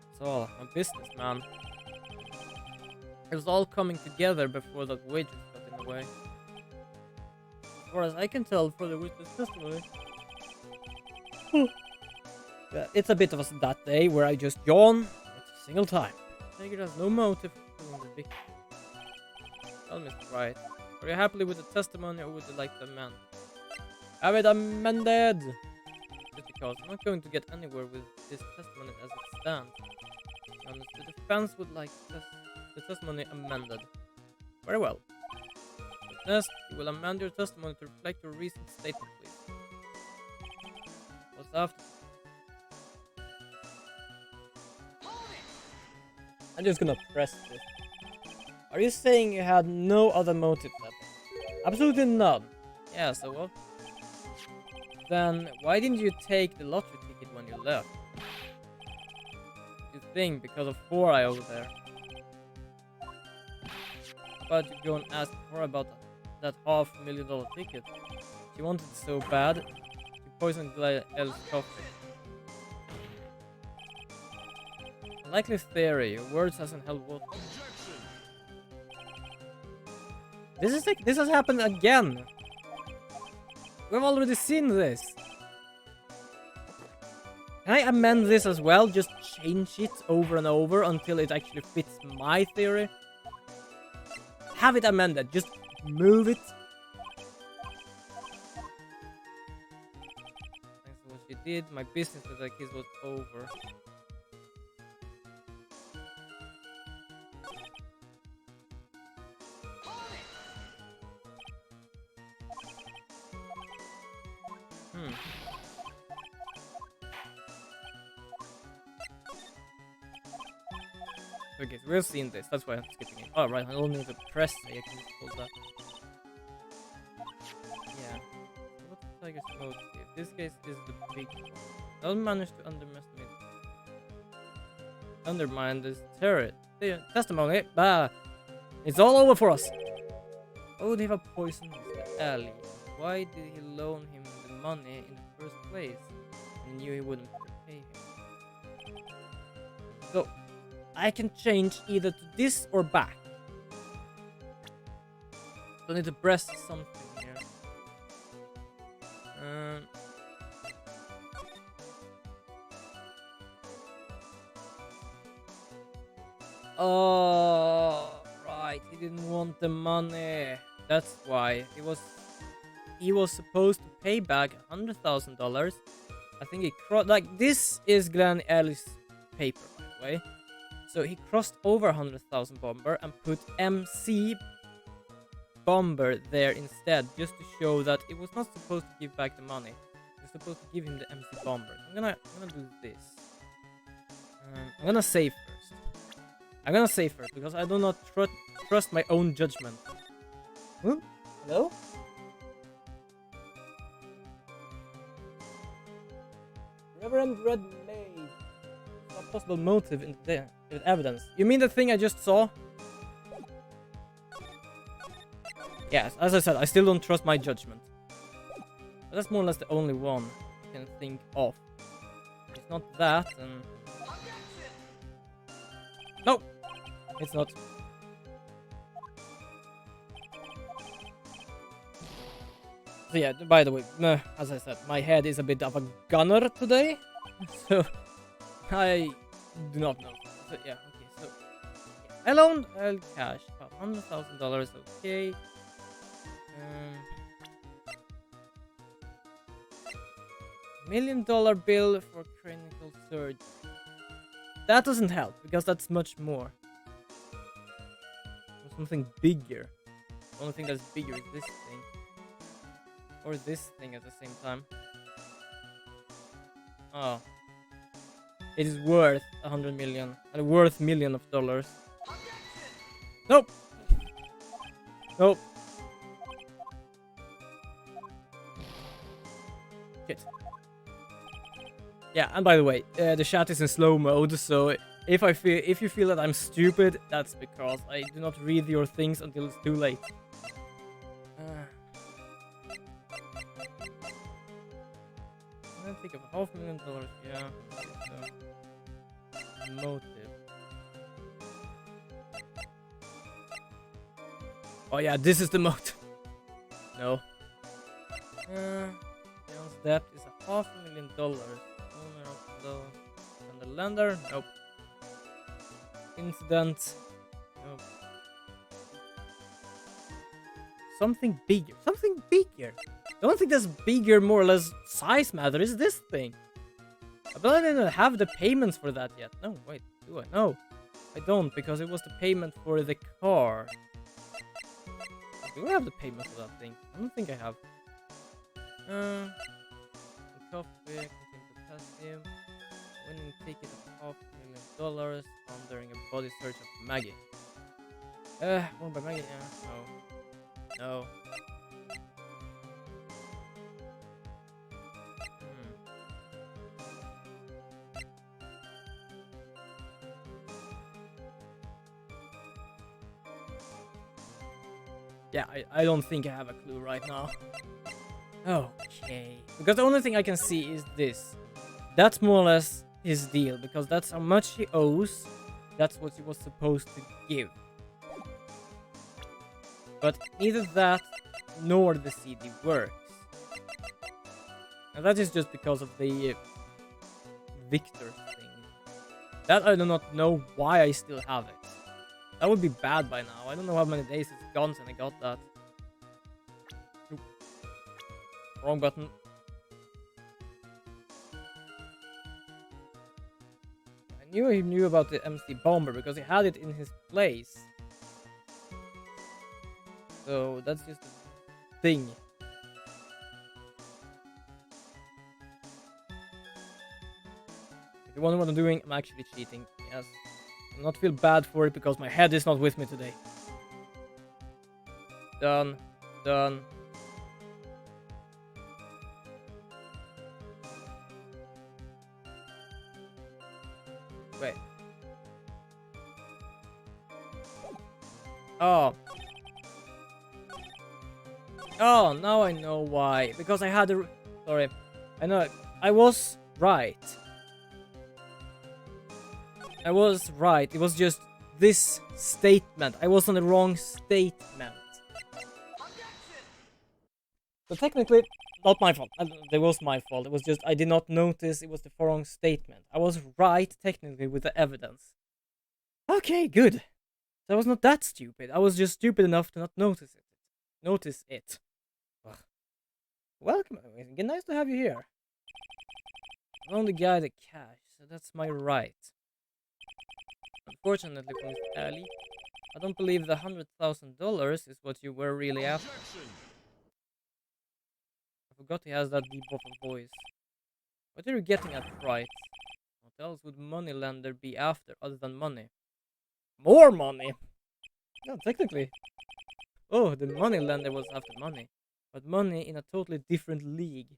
That's all. I'm a businessman. It was all coming together before that waitress got in the way. As far as I can tell for the witness testimony. Yeah, it's a bit of that day where I just yawn at a single time. Tiger has no motive for killing the victim. Tell me, Mr. Wright, are you happy with the testimony or would you like to amend? Have it amended! Just because I'm not going to get anywhere with this testimony as it stands. And the defense would like the testimony amended. Very well. Next, you will amend your testimony to reflect your recent statement, please. What's after? I'm just gonna press this. Are you saying you had no other motive then? Absolutely none. Yeah, so what? Then why didn't you take the lottery ticket when you left? You think because of 4 I over there. But you go and ask her about that $500,000 ticket. She wanted it so bad, she poisoned Elle's coffee. Likely theory, your words hasn't held water. This has happened again. We've already seen this. Can I amend this as well? Just change it over and over until it actually fits my theory? Have it amended. Just move it. Thanks to what she did, my business with the kids was over. Okay, so we've seen this. That's why I'm skipping it. Oh, right. I don't need to press A. I can just hold that. Yeah. So what's the tiger's motive? This case is the big one. Don't manage to undermine this testimony. Bah! It's all over for us! Oh, they have poisoned Mr. Ali. Why did he loan him the money in the first place? He knew he wouldn't repay him. So, I can change either to this or back. So I need to press something here. Oh, right. He didn't want the money. That's why he was supposed to pay back $100,000. I think he like this is Glenn Ellis' paper, by the way. So he crossed over 100,000 Bomber and put MC Bomber there instead, just to show that it was not supposed to give back the money. It was supposed to give him the MC Bomber. I'm gonna do this. I'm gonna save first. I'm gonna save first because I do not trust my own judgment. Huh? Hello? Reverend Red Maid. A possible motive in the evidence. You mean the thing I just saw? Yes, as I said, I still don't trust my judgment. But that's more or less the only one I can think of. If it's not that, then... No! It's not. So yeah, by the way, as I said, my head is a bit of a gunner today. So, I do not know. So yeah, okay, so... Yeah. I loaned cash, about $100,000, okay. $1 million bill for cranial surgery. That doesn't help, because that's much more. Something bigger. The only thing that's bigger is this thing. Or this thing at the same time. Oh. It is worth 100 million. And worth million of dollars. Nope! Nope. Shit. Yeah, and by the way, the chat is in slow mode, so if you feel that I'm stupid, that's because I do not read your things until it's too late. I think of $500,000, yeah. So, motive. Oh yeah, this is the motive. No. John's debt is $500,000. Owner of the loan and the lender? Nope. Incident? Nope. something bigger. Something bigger. The only thing that's bigger, more or less, size matter is this thing. But I didn't have the payments for that yet. No, wait, do I? No, I don't, because it was the payment for the car. Do I have the payment for that thing? I don't think I have. Coffee, contain potassium. Winning ticket of $500,000 found during a body search of Maggie. Won by Maggie? Yeah, no. Yeah, I don't think I have a clue right now. Okay. Because the only thing I can see is this. That's more or less his deal, because that's how much he owes. That's what he was supposed to give. But neither that nor the CD works. And that is just because of the Victor thing. That I do not know why I still have it. That would be bad by now. I don't know how many days it's gone since I got that. Oop. Wrong button. I knew he knew about the MC Bomber because he had it in his place. So that's just a thing. If you wonder what I'm doing, I'm actually cheating. Yes. I'll not feel bad for it because my head is not with me today. Done. Done. Wait. Oh. Oh, now I know why. Because I had a... Sorry. I know. I was right. I was right. It was just this statement. I was on the wrong statement. So technically, not my fault. It was my fault. It was just I did not notice it was the wrong statement. I was right technically with the evidence. Okay, good. So I was not that stupid. I was just stupid enough to not notice it. Ugh. Welcome. Nice to have you here. I'm only guy the cash, so that's my right. Unfortunately for Mr. Ali, I don't believe the $100,000 is what you were really after. I forgot he has that deep of a voice. What are you getting at, right? What else would moneylender be after other than money? More money? No, technically. Oh, the moneylender was after money. But money in a totally different league.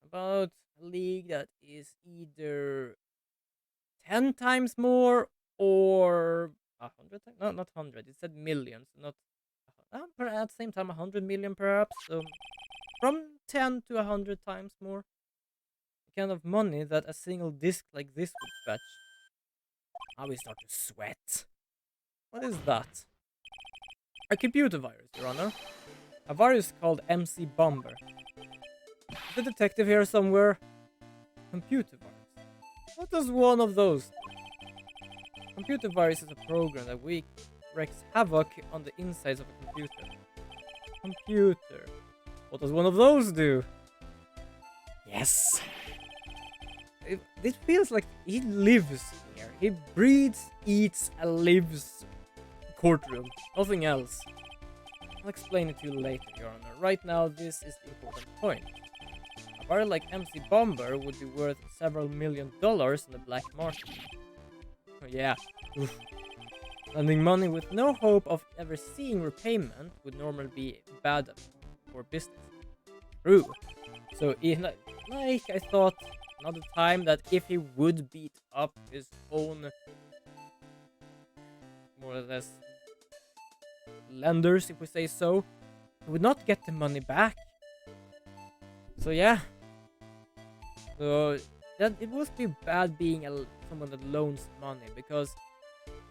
About a league that is either 10 times more or 100 times? No, not 100. It said millions, not at the same time 100 million perhaps. So from 10 to 100 times more. The kind of money that a single disc like this would fetch. Now we start to sweat. What is that? A computer virus, Your Honor. A virus called MC Bomber. Is the detective here somewhere? Computer virus. What does one of those do? Computer virus is a program that wreaks havoc on the insides of a computer. Computer. What does one of those do? Yes! It feels like he lives here. He breathes, eats, and lives courtroom. Nothing else. I'll explain it to you later, Your Honor. Right now, this is the important point. A virus like MC Bomber would be worth several $1 million in the black market. Oh yeah. Oof. Lending money with no hope of ever seeing repayment would normally be bad for business. True. So, like I thought another time that if he would beat up his own, more or less, lenders, if we say so, he would not get the money back. So yeah. So that it must be bad being someone that loans money, because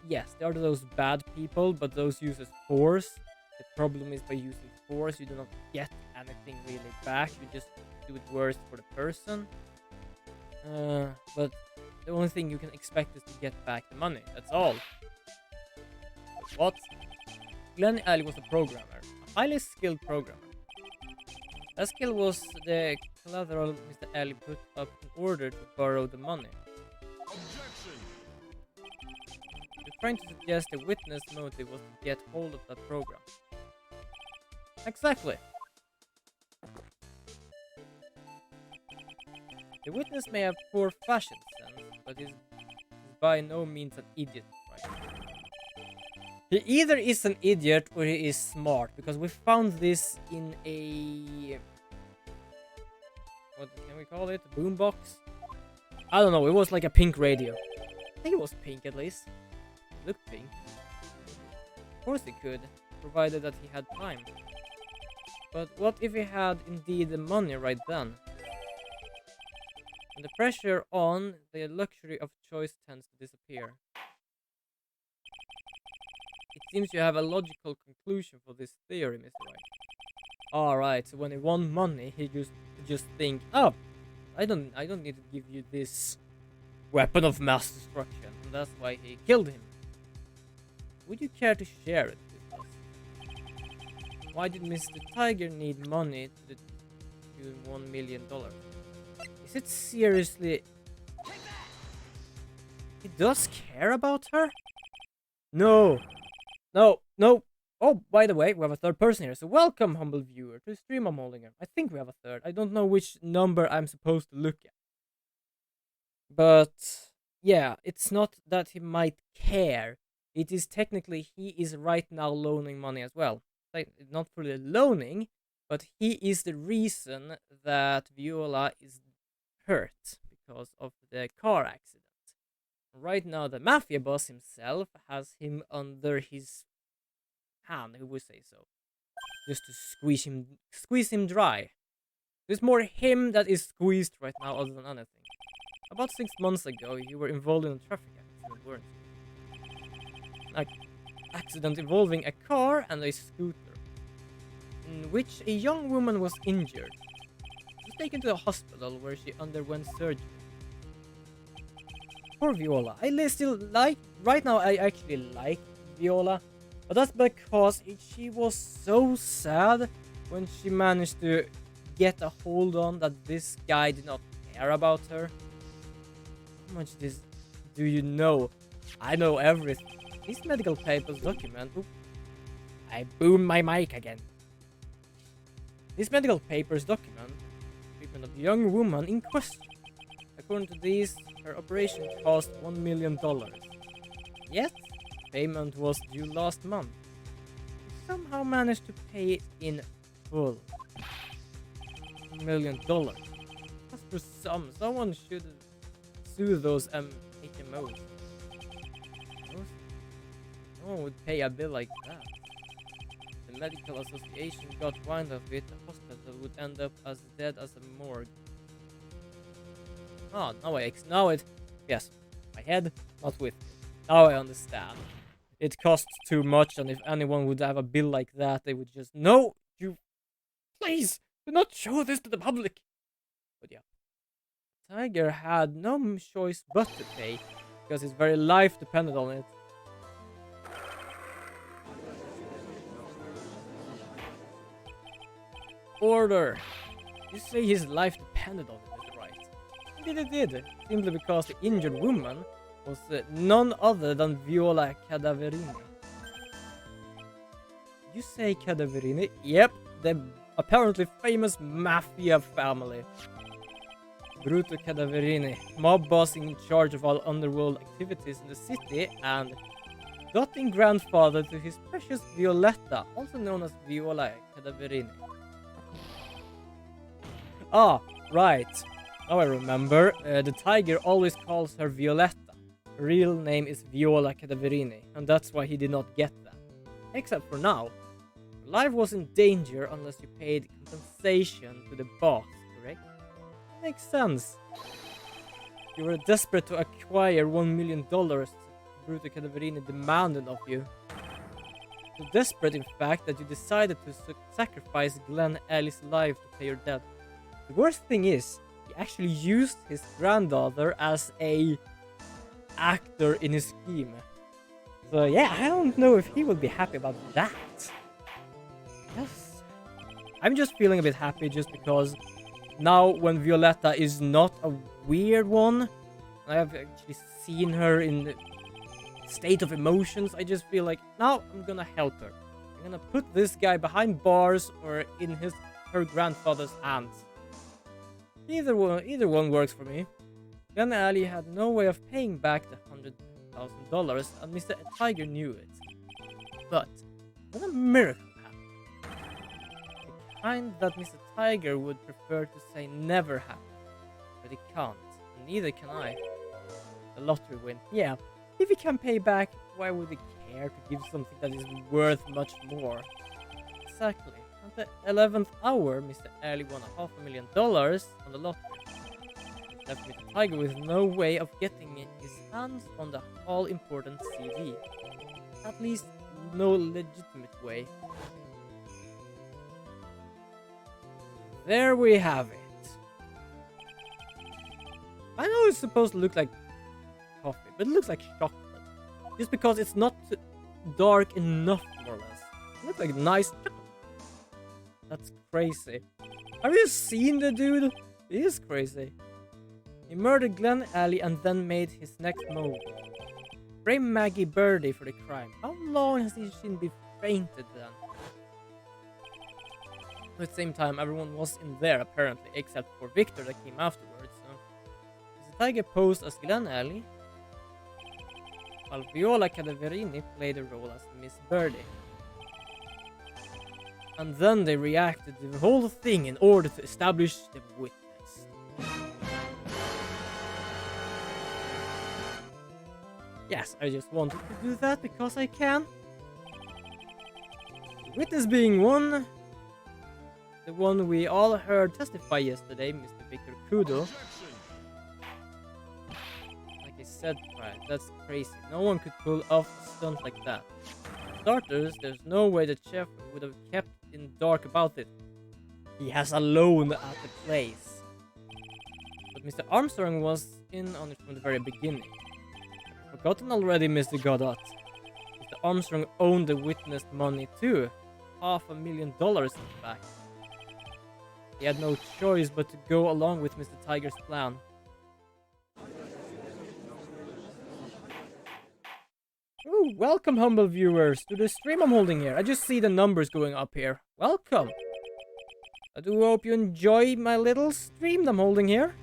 yes, there are those bad people, but those uses force. The problem is by using force, you do not get anything really back. You just do it worse for the person. But the only thing you can expect is to get back the money. That's all. What? Glenn Alley was a programmer. A highly skilled programmer. That skill was the collateral Mr. Ellie put up in order to borrow the money. Objection! You're trying to suggest the witness motive was to get hold of that program. Exactly. The witness may have poor fashion sense, but is by no means an idiot, right? He either is an idiot or he is smart, because we found this in a... what can we call it? A boombox? I don't know, it was like a pink radio. I think it was pink at least. It looked pink. Of course he could, provided that he had time. But what if he had indeed the money right then? When the pressure on, the luxury of choice tends to disappear. It seems you have a logical conclusion for this theory, Mr. White. Alright, so when he won money, he just think, oh, I don't need to give you this weapon of mass destruction, and that's why he killed him. Would you care to share it with us? Why did Mr. Tiger need money to the tune $1 million? Is it seriously... He does care about her? No! No, no! Oh, by the way, we have a third person here, so welcome, humble viewer, to the stream I'm holding here. I think we have a third. I don't know which number I'm supposed to look at. But, yeah, it's not that he might care. It is technically he is right now loaning money as well. Like, not fully loaning, but he is the reason that Viola is hurt because of the car accident. Right now, the mafia boss himself has him under his hand, who would say so, just to squeeze him dry. There's more him that is squeezed right now other than anything. About 6 months ago, you were involved in a traffic accident, weren't you? An accident involving a car and a scooter, in which a young woman was injured. She was taken to the hospital where she underwent surgery. Poor Viola. I still like... Right now, I actually like Viola. But that's because she was so sad when she managed to get a hold on that this guy did not care about her. How much do you know? I know everything. These medical papers document... Oops, I boomed my mic again. These medical papers document the treatment of the young woman in question. According to these, her operation cost $1 million. Yet, payment was due last month. She somehow managed to pay it in full. $1 million. As for someone should sue those HMOs. No one would pay a bill like that. The medical association got wind of it. The hospital would end up as dead as a morgue. Oh, yes, my head, not with me. Now I understand. It costs too much, and if anyone would have a bill like that, they would just, no, you, please, do not show this to the public. But yeah, Tiger had no choice but to pay, because his very life depended on it. Order! You say his life depended on it. It did, simply because the injured woman was none other than Viola Cadaverini. You say Cadaverini? Yep, the apparently famous mafia family. Bruto Cadaverini, mob boss in charge of all underworld activities in the city, and doting grandfather to his precious Violetta, also known as Viola Cadaverini. Ah, right. Now I remember, the tiger always calls her Violetta. Her real name is Viola Cadaverini, and that's why he did not get that. Except for now. Her life was in danger unless you paid compensation to the boss, correct? Makes sense. You were desperate to acquire $1 million Bruto Cadaverini demanded of you. So desperate, in fact, that you decided to sacrifice Glenn Ellie's life to pay your debt. The worst thing is, he actually used his granddaughter as a actor in his scheme. So yeah, I don't know if he would be happy about that. Yes. I'm just feeling a bit happy just because now when Violetta is not a weird one, I have actually seen her in the state of emotions, I just feel like now I'm gonna help her. I'm gonna put this guy behind bars or in her grandfather's hands. Either one works for me. Glen Alley had no way of paying back the $100,000 and Mr. Tiger knew it. But then a miracle happened. The kind that Mr. Tiger would prefer to say never happened. But he can't, and neither can I. The lottery win. Yeah, if he can pay back, why would he care to give something that is worth much more? Exactly. At the 11th hour, Mr. Alley won $500,000 on the lottery. It left Mr. Tiger with no way of getting his hands on the all-important CD. At least, no legitimate way. There we have it. I know it's supposed to look like coffee, but it looks like chocolate. Just because it's not dark enough, more or less. It looks like nice chocolate. That's crazy. Have you seen the dude? He is crazy. He murdered Glen Alley and then made his next move. Frame Maggie Birdie for the crime. How long has he been fainted then? At the same time, everyone was in there apparently, except for Victor that came afterwards. So, Mr. Tiger posed as Glen Alley, while Viola Cadaverini played the role as Miss Birdie. And then they reacted to the whole thing in order to establish the witness. Yes, I just wanted to do that because I can. The witness being the one we all heard testify yesterday, Mr. Victor Kudo. Like I said, right, that's crazy. No one could pull off a stunt like that. For starters, there's no way the chef would have kept in dark about it. He has a loan at the place. But Mr. Armstrong was in on it from the very beginning. Forgotten already, Mr. Godot. Mr. Armstrong owned the witnessed money too. $500,000 in fact. He had no choice but to go along with Mr. Tiger's plan. Ooh, welcome humble viewers to the stream I'm holding here. I just see the numbers going up here. Welcome. I do hope you enjoy my little stream I'm holding here.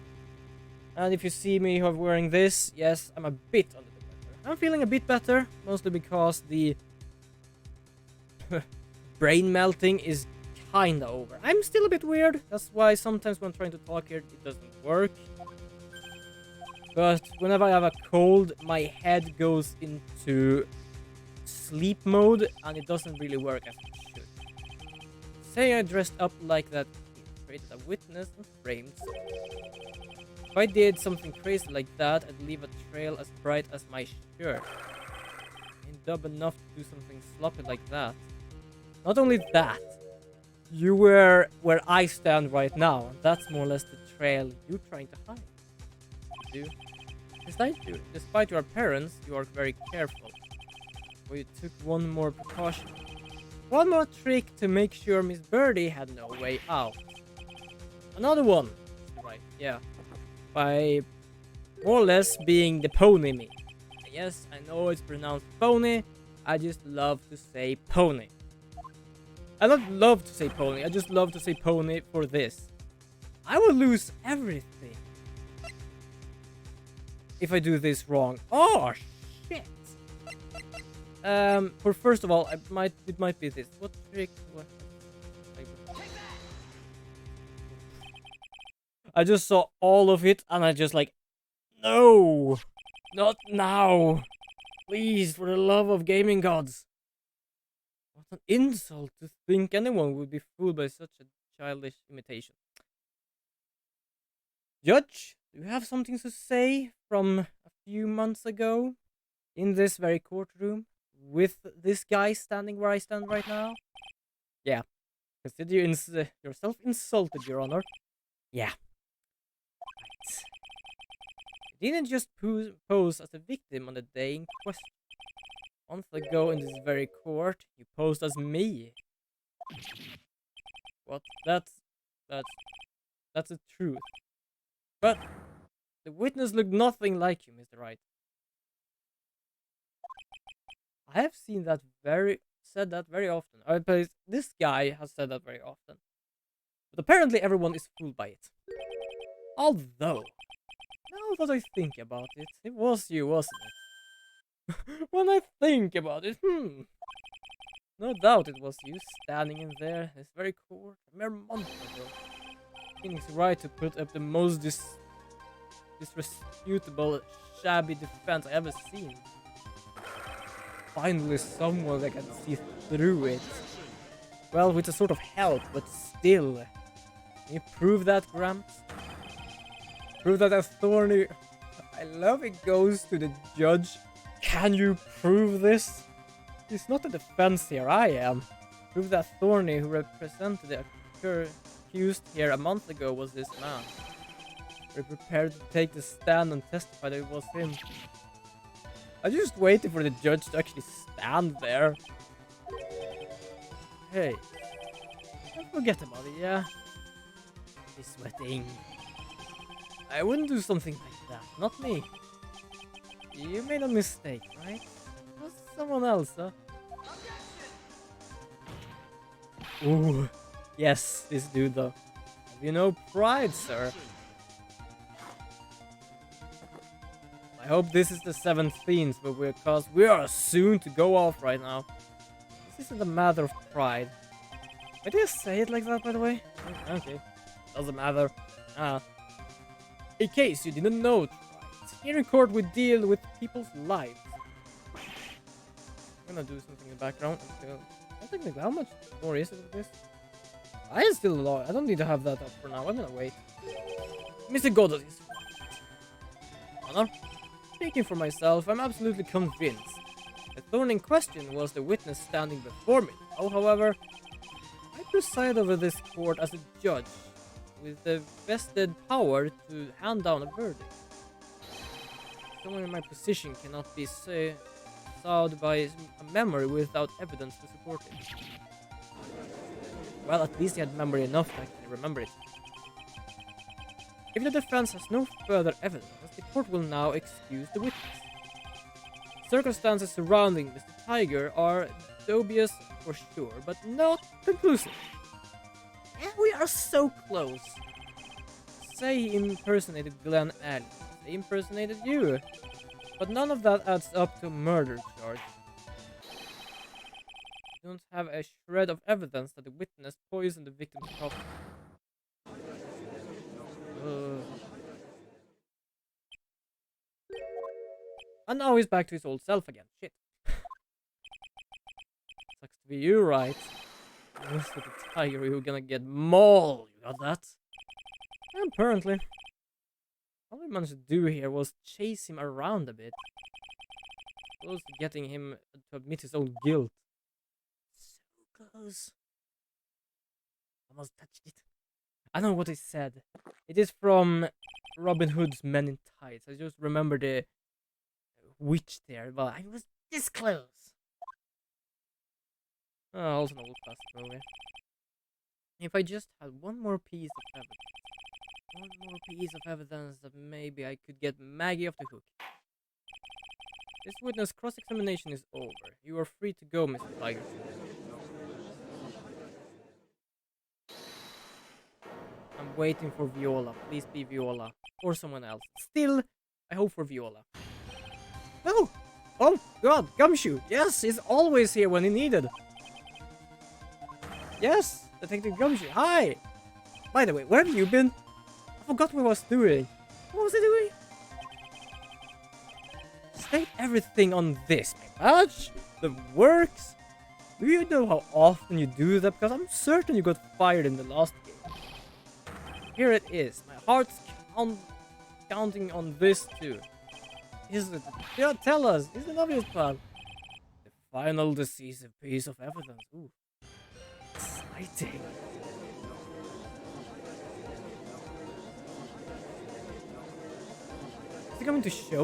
And if you see me wearing this, yes, I'm a bit under the weather. I'm feeling a bit better, mostly because the brain melting is kinda over. I'm still a bit weird, that's why sometimes when I'm trying to talk here, it doesn't work. But whenever I have a cold, my head goes into sleep mode, and it doesn't really work as it should. Say I dressed up like that, created a witness and framed something. If I did something crazy like that, I'd leave a trail as bright as my shirt. Ain't dumb enough to do something sloppy like that. Not only that, you were where I stand right now, and that's more or less the trail you're trying to hide. You do. Despite your appearance, you are very careful. But you took one more precaution. One more trick to make sure Miss Birdie had no way out. Another one. Right, yeah. By more or less being the pony me. Yes, I know it's pronounced pony. I just love to say pony. I don't love to say pony. I just love to say pony for this. I will lose everything if I do this wrong. Oh shit! For first of all, it might be this. What trick? What? I just saw all of it, and I just like, no, not now, please, for the love of gaming gods. What an insult to think anyone would be fooled by such a childish imitation. Judge, do you have something to say from a few months ago in this very courtroom with this guy standing where I stand right now? Yeah. Consider yourself insulted, Your Honor. Yeah. Right. You didn't just pose as a victim on the day in question. A month ago in this very court, you posed as me. What? That's that's the truth. But the witness looked nothing like you, Mr. Wright. I have seen that said that very often. But this guy has said that very often. But apparently everyone is fooled by it. Although, now that I think about it, it was you, wasn't it? When I think about it, no doubt it was you standing in there, this very court, a mere month ago. It's right to put up the most disreputable, shabby defense I ever seen. Finally someone that can see through it. Well, with a sort of help, but still. Can you prove that, Gramps? Prove that Thorny... I love it goes to the judge. Can you prove this? It's not the defense here, I am. Prove that Thorny, who represented the accused here a month ago, was this man. We're prepared to take the stand and testify that it was him. I just waited for the judge to actually stand there. Hey. Don't forget about it, yeah? He's sweating. I wouldn't do something like that. Not me. You made a mistake, right? It was someone else, huh? Ooh. Yes, this dude, though. Have you no pride, sir? I hope this is the 17th, but because we are soon to go off right now. This isn't a matter of pride. Why did I say it like that, by the way? Okay. Doesn't matter. In case you didn't know, right? Here in court we deal with people's lives. I'm gonna do something in the background. Technically, how much more is it of this? I don't need to have that up for now. I'm gonna wait. Mr. Goddard is right. Honor? Speaking for myself, I'm absolutely convinced. The thorn in question was the witness standing before me. Oh, however, I preside over this court as a judge, with the vested power to hand down a verdict. Someone in my position cannot be sawed by a memory without evidence to support it. Well, at least he had memory enough to actually remember it. If the defense has no further evidence, the court will now excuse the witness. Circumstances surrounding Mr. Tiger are dubious for sure, but not conclusive. And we are so close. Say he impersonated Glenn Allen. They impersonated you. But none of that adds up to a murder charge. You don't have a shred of evidence that the witness poisoned the victim's coffee. And now he's back to his old self again. Shit. Sucks to be you, right? This with the tiger, you're gonna get mauled. You got that? And apparently. All we managed to do here was chase him around a bit. Close to getting him to admit his own guilt. So close. Almost touched it. I know what he said. It is from Robin Hood's Men in Tights. I just remember the witch there, but I was this close. Also an old classic movie. If I just had one more piece of evidence that maybe I could get Maggie off the hook. This witness cross-examination is over. You are free to go, Mr. Tiger. I'm waiting for Viola. Please be Viola. Or someone else. Still, I hope for Viola. No! Oh, God, Gumshoe! Yes, he's always here when he needed. Yes, Detective Gumshoe. Hi! By the way, where have you been? I forgot what I was doing. What was I doing? State everything on this. My badge? The works? Do you know how often you do that? Because I'm certain you got fired in the last game. Here it is. My heart's counting on this too. Is it? Yeah, tell us. Is it obvious, pal? The final decisive piece of evidence. Ooh. Exciting. Is he coming to show